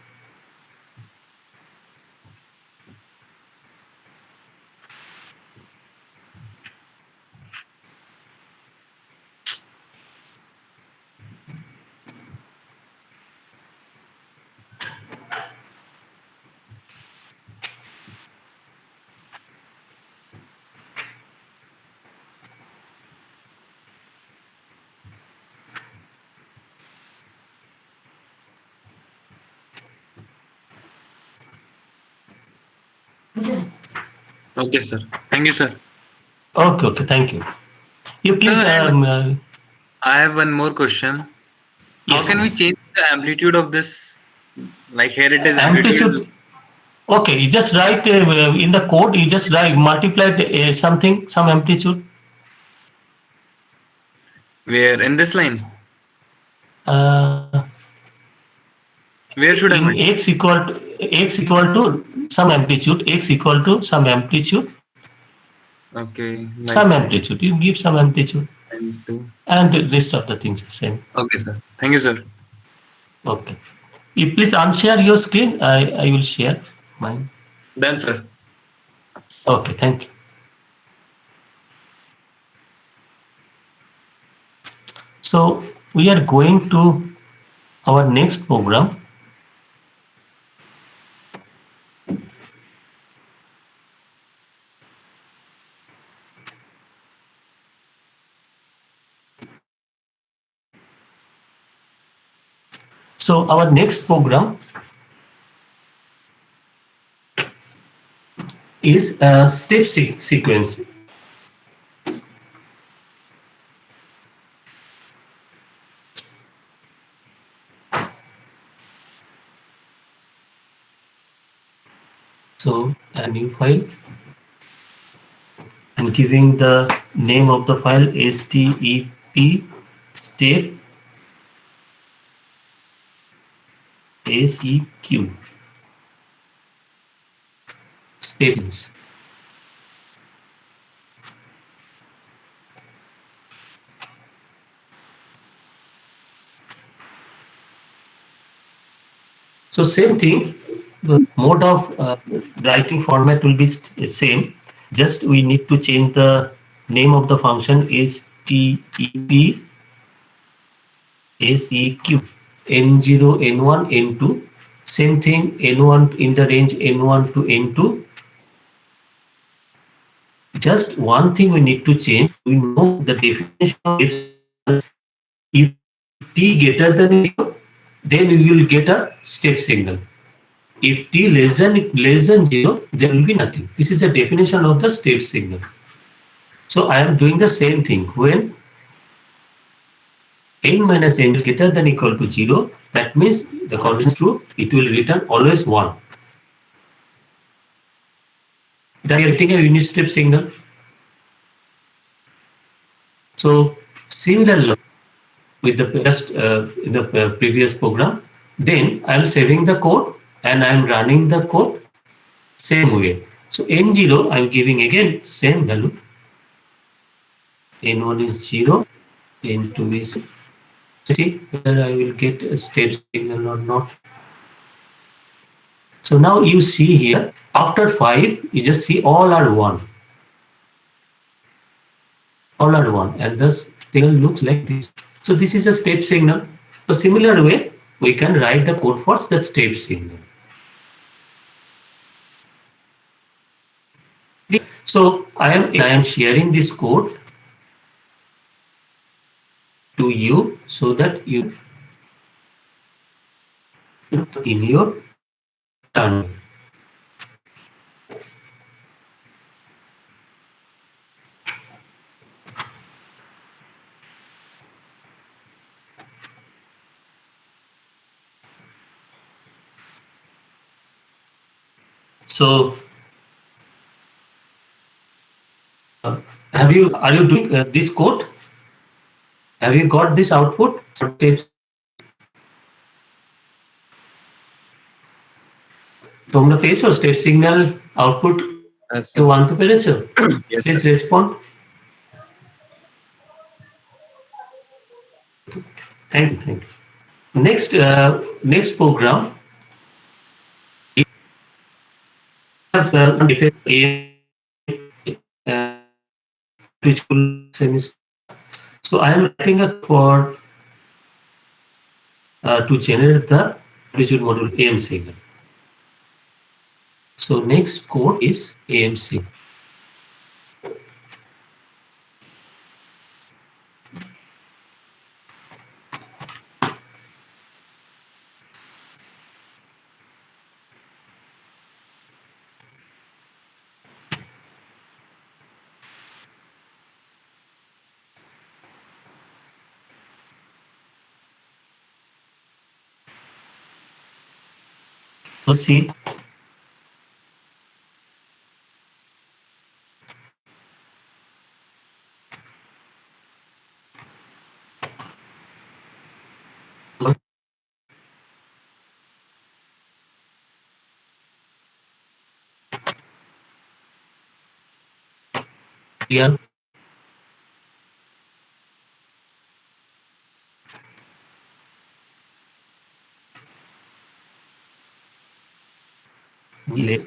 Okay, sir. Thank you, sir. Okay, thank you. You please. I have one more question. How Yes, can we yes. change the amplitude of this? Like here it is amplitude. Amplitude. Okay, you just write in the code. You just write multiplied some amplitude. Where in this line? Uh, Where should I in write? x equal to some amplitude. X equal to some amplitude. Okay. Some amplitude. You give some amplitude, and the rest of the things are same. Okay, sir. Thank you, sir. Okay. You please unshare your screen. I will share mine. Done, sir. Okay, thank you. So we are going to our next program. So our next program is a step sequence. So a new file and giving the name of the file STEP step SEQ statements. So same thing, the mode of writing format will be same. Just we need to change the name of the function STEP SEQ N0, N1, N2. Same thing, N1 in the range N1 to N2. Just one thing we need to change. We know the definition of if t greater than 0, then we will get a step signal. If t less than 0, there will be nothing. This is the definition of the step signal. So I am doing the same thing. When n minus n is greater than equal to 0, that means the condition is true, it will return always 1. Then you are getting a unit step signal. So similar with the previous program, then I am saving the code and I am running the code same way. So n0 I am giving again same value. n1 is 0, n2 is, see whether I will get a step signal or not. So now you see here, after 5, you just see all are 1. All are 1, and the signal looks like this. So this is a step signal. So similar way, we can write the code for the step signal. So I am sharing this code to you so that you in your turn. So are you doing this code? Have you got this output? তোমরা পেয়েছো step signal output Yes, কেউ আনতে পেরেছো? yes, Please sir. respond. Thank you. Next program. So I am writing a for to generate the amplitude module AM signal. So next code is AM signal. So see, here delay.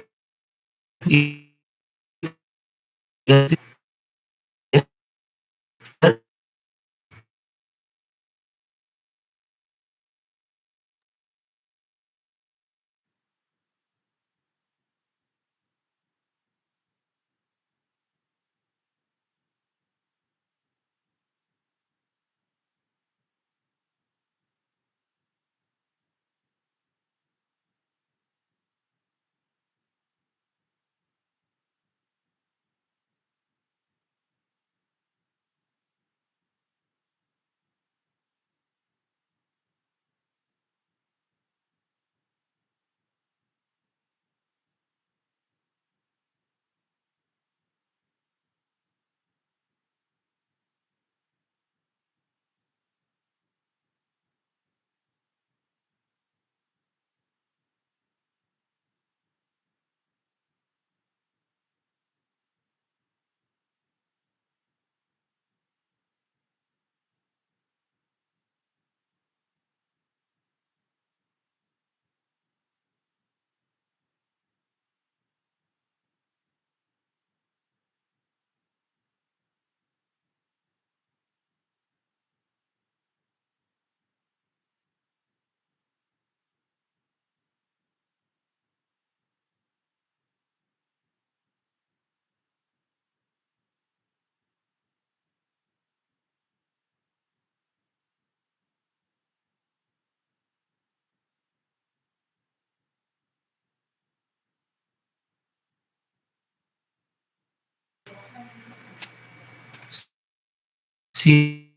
See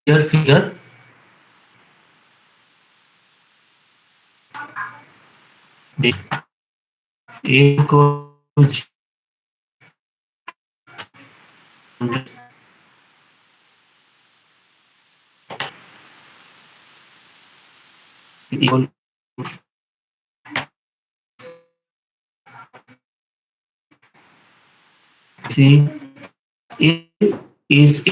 your figure. then A equal to G equal C is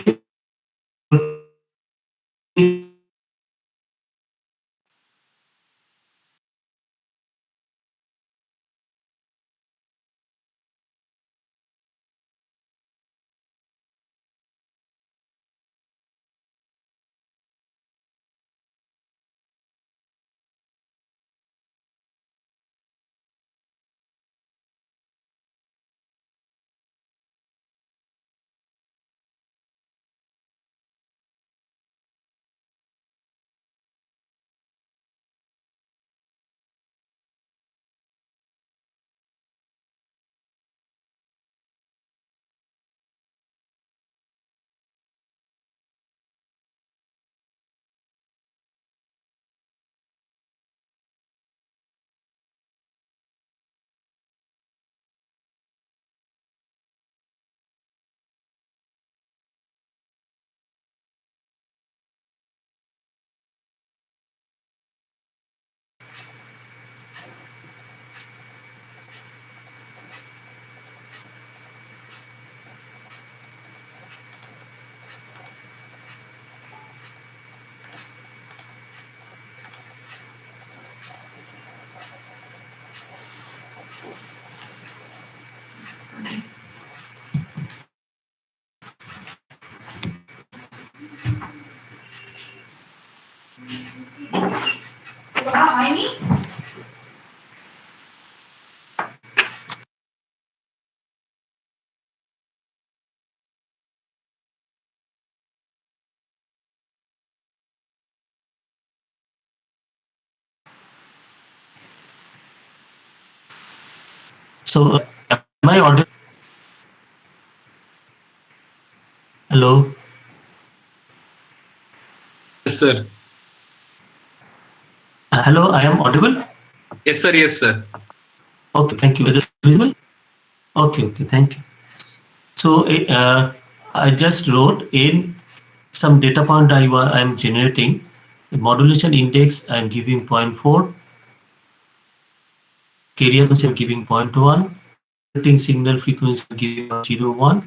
so am I audible? Hello. Yes, sir. Hello, I am audible. Yes, sir. Yes, sir. Okay, thank you. Is it visible? Okay, thank you. So I just wrote in some data point I am generating. The modulation index I am giving 0.4. Carrier frequency I am giving 0.1. Modulating signal frequency I am giving 0.01.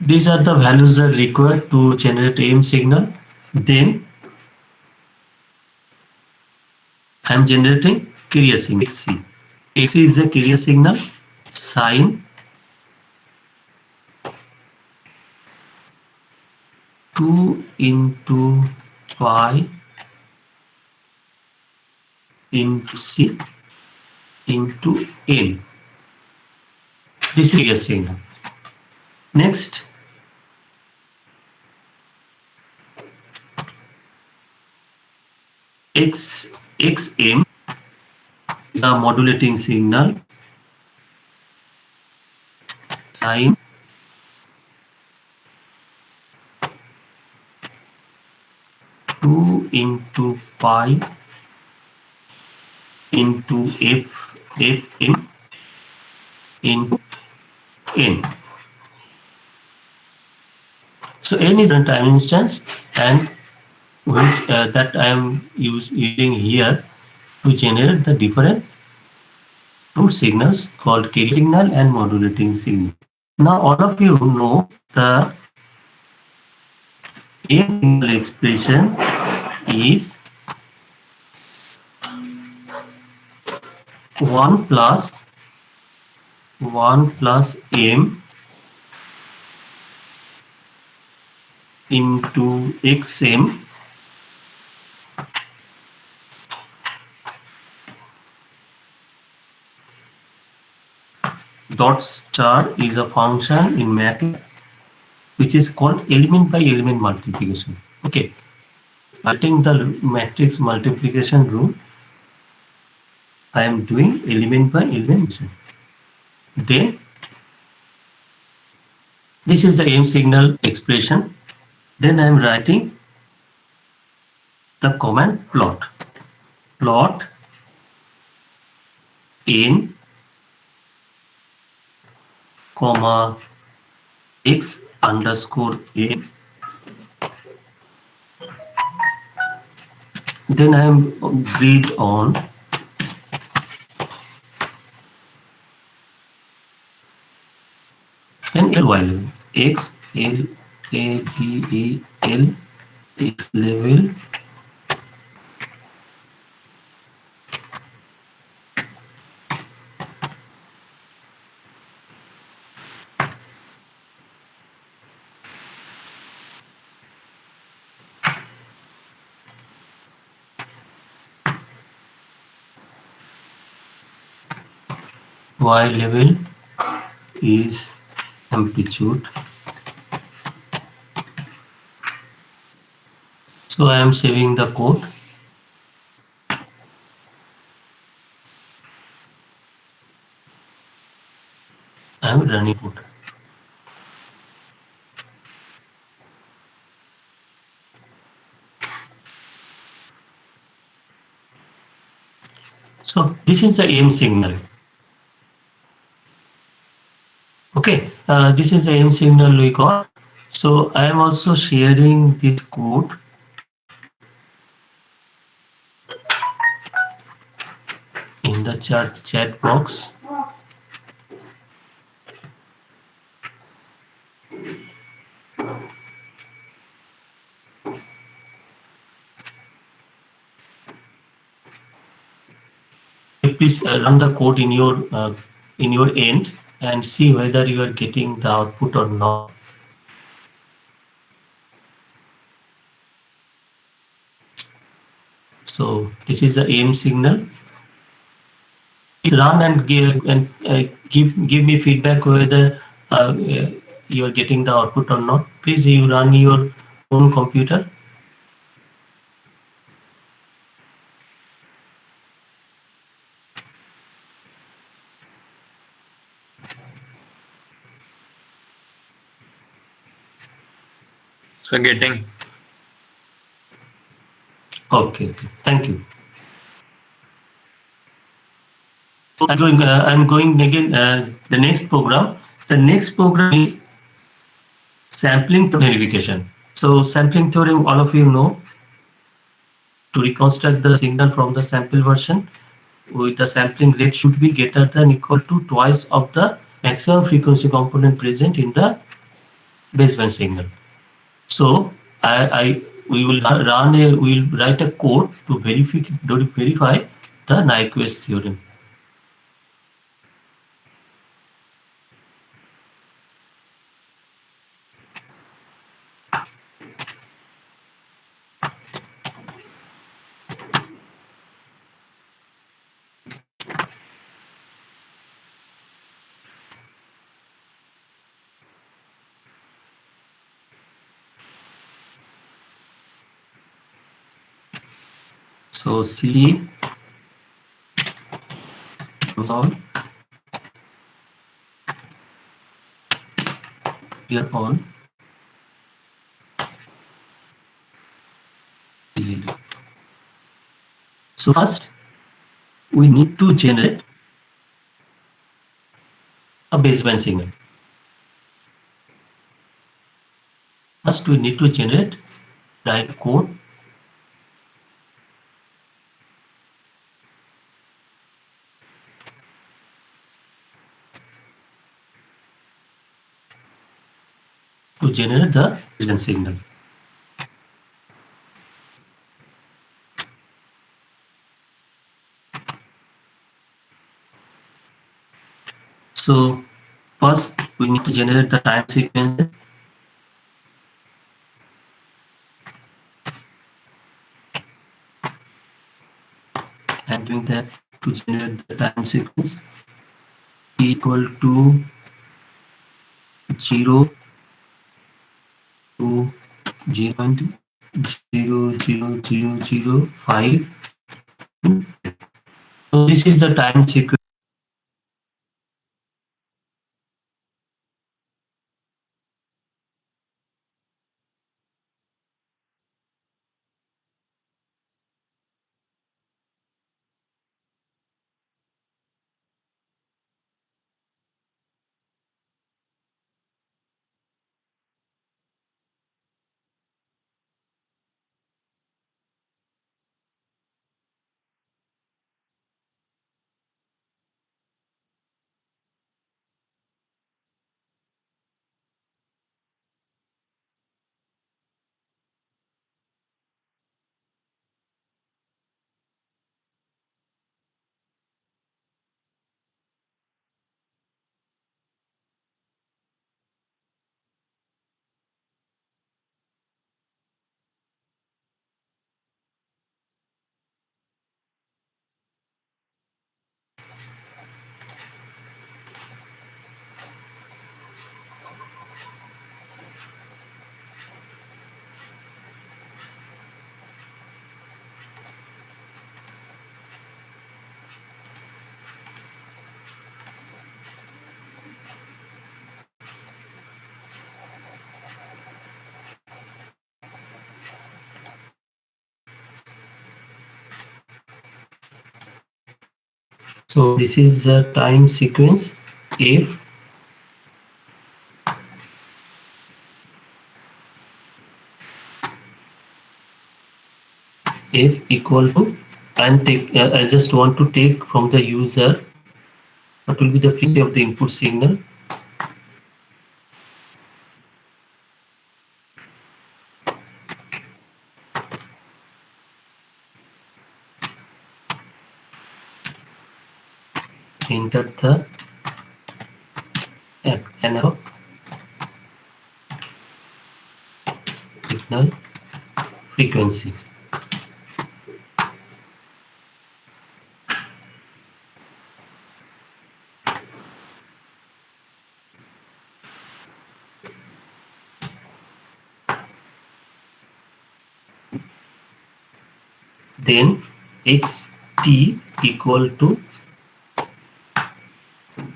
These are the values that are required to generate AM signal. Then I am generating carrier signal XC. XC is a carrier signal. Sine 2 into pi into C into N. This is carrier signal. Next, XM is a modulating signal. Sine 2 into pi into Fm into N. So N is a time instance, and which that I am using here to generate the different two signals called carrier signal and modulating signal. Now all of you know the AM signal expression is 1 plus M into XM dot star is a function in MATLAB which is called element by element multiplication. Okay, writing the matrix multiplication rule, I am doing element by element. Then this is the AM signal expression. Then I am writing the command plot n, comma x underscore n. Then I am grid on then L Y level x L A B A L x level y level is amplitude. So I am saving the code. I am running code. So this is the aim signal. Okay, this is the aim signal we got. So I am also sharing this code in the chat box. Please run the code in your end and see whether you are getting the output or not. So this is the aim signal. Please run and give me feedback whether you are getting the output or not. Please you run your own computer. So getting. Okay, thank you. So I'm going again. The next program. The next program is sampling verification. So sampling theorem, all of you know. To reconstruct the signal from the sample version, with the sampling rate should be greater than equal to twice of the maximum frequency component present in the baseband signal. So we will write a code to verify the Nyquist theorem. So C all here on LED. So first we need to generate a baseband signal. First we need to write code to generate the baseband signal. So first we need to generate the time sequence. I'm doing that to generate the time sequence equal to 0 to 0.00005. So this is the time sequence. So this is the time sequence if equal to, and take I just want to take from the user what will be the frequency of the input signal. Enter the analog signal frequency. Then xt equal to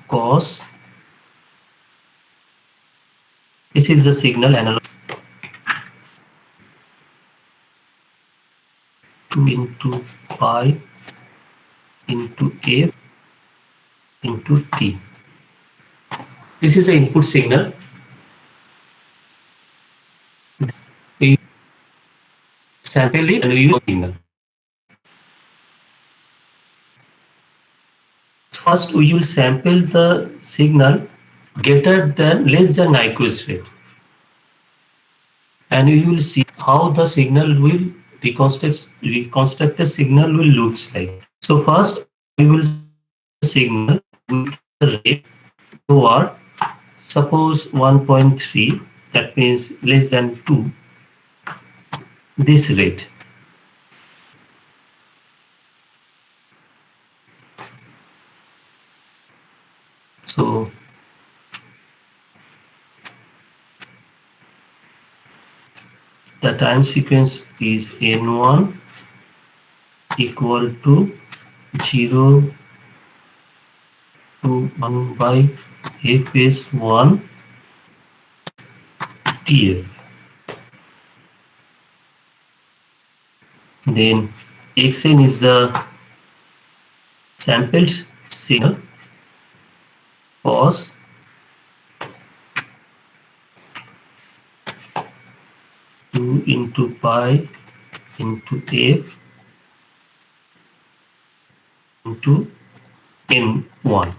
cos, this is the signal analog, 2 into pi into f into t. This is the input signal. We sample it and we use signal. First, we will sample the signal greater than less than Nyquist rate, and we will see how the signal will reconstructed signal will looks like. So first, we will signal with the rate toward suppose 1.3, that means less than 2, this rate. So the time sequence is n1 equal to 0 to 1 by fs1 tf. Then xn is the sampled signal cos two into pi into f into n1.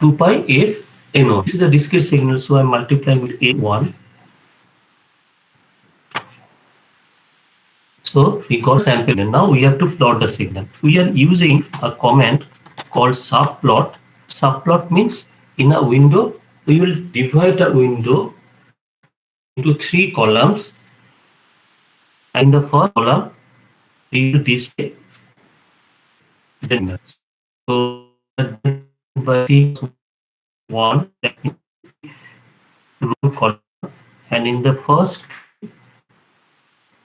2 pi f n1. This is the discrete signal, so I'm multiplying with n1. So we got sample, and now we have to plot the signal. We are using a command called subplot. Subplot means in a window, we will divide a window into 3 columns. And in the first column, we will display the numbers. So by 1, that means row column, and in the first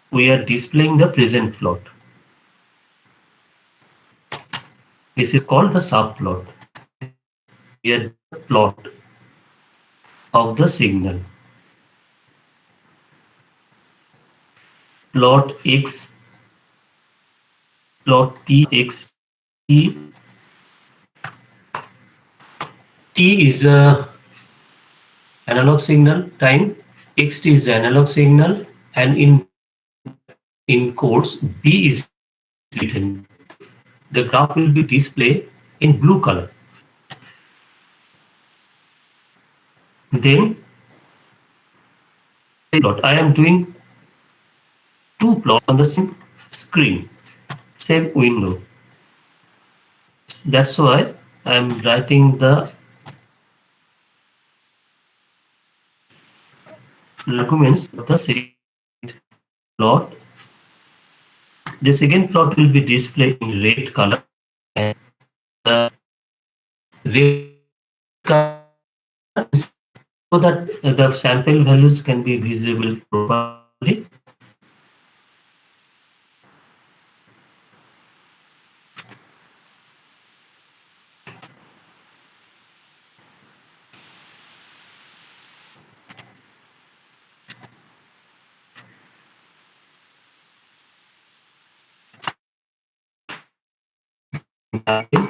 we are displaying the present plot. This is called the subplot. We are plot of the signal. Plot x, plot t, x t. T is a analog signal time. Xt is the analog signal, and in quotes B is written. The graph will be displayed in blue color. Then plot. I am doing 2 plots on the same screen, same window. That's why I am writing the arguments of the second plot. The second plot will be displayed in red color, and the red color so that the sample values can be visible properly. sample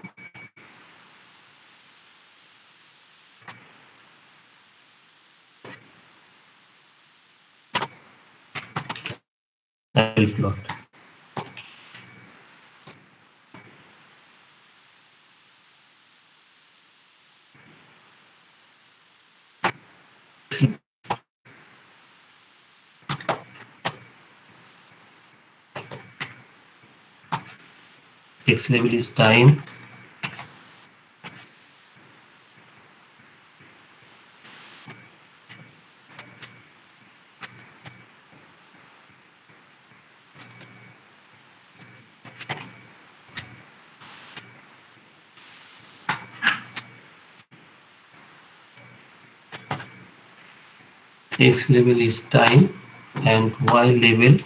plot. X label is time. X label is time and Y label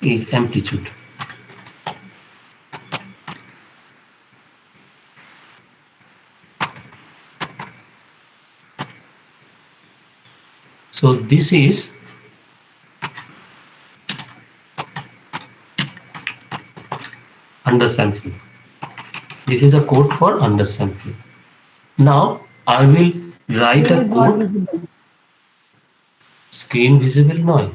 is amplitude. So this is undersampling. This is a code for undersampling. Now I will write a code. Screen visible নয়.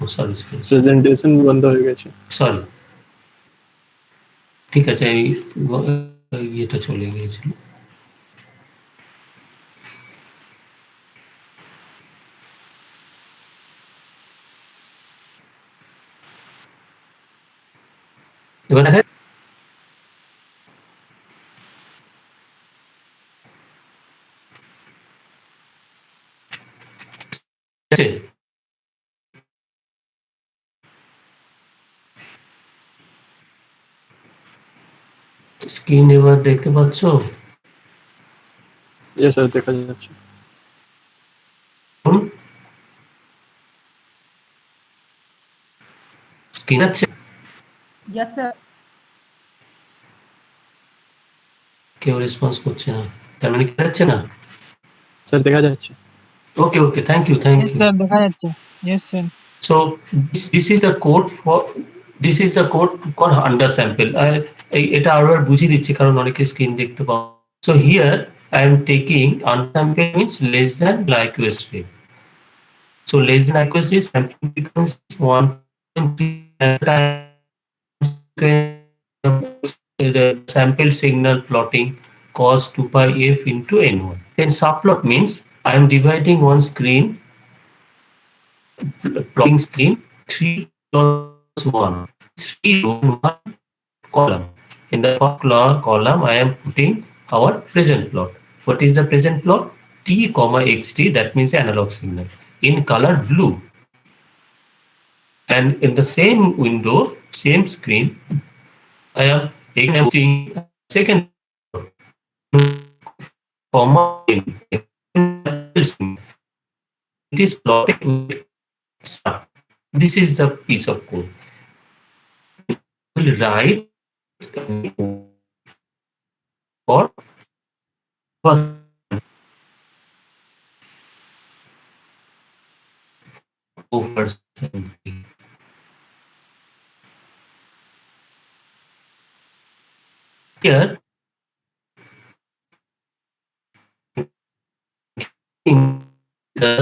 Oh, sorry, screen. Presentation বন্ধ হয়ে গেছে। Sorry. ঠিক আছে, এই ইয়েটা চলে গিয়েছিল। এবার দেখেন স্ক্রিন এবার দেখতে পাচ্ছ? ইয়েস স্যার, দেখা যাচ্ছে। স্ক্রিন আছে? Yes, sir. কেউ রেসপন্স করছে না, তার মানে কি যাচ্ছে না? স্যার দেখা যাচ্ছে। Okay, okay, thank you, thank Yes, you. sir. দেখা যাচ্ছে। Yes, sir. So this is the code for undersample. এটা আরো বুঝিয়ে দিচ্ছি কারণ অনেকে স্ক্রিন দেখতে পাও। So here I am taking undersample means less than Nyquist rate. So less than Nyquist rate sampling frequency is 1.3 the sample signal plotting cos 2 pi f into n1. Then subplot means I am dividing one screen plotting screen 3 plus 1, 3 row 1 column. In the first column I am putting our present plot. What is the present plot? T comma xt, that means the analog signal in color blue. And in the same window, same screen, I am putting second comma in. It is plotted with star. This is the piece of code. We'll write for first over sampling. Here in the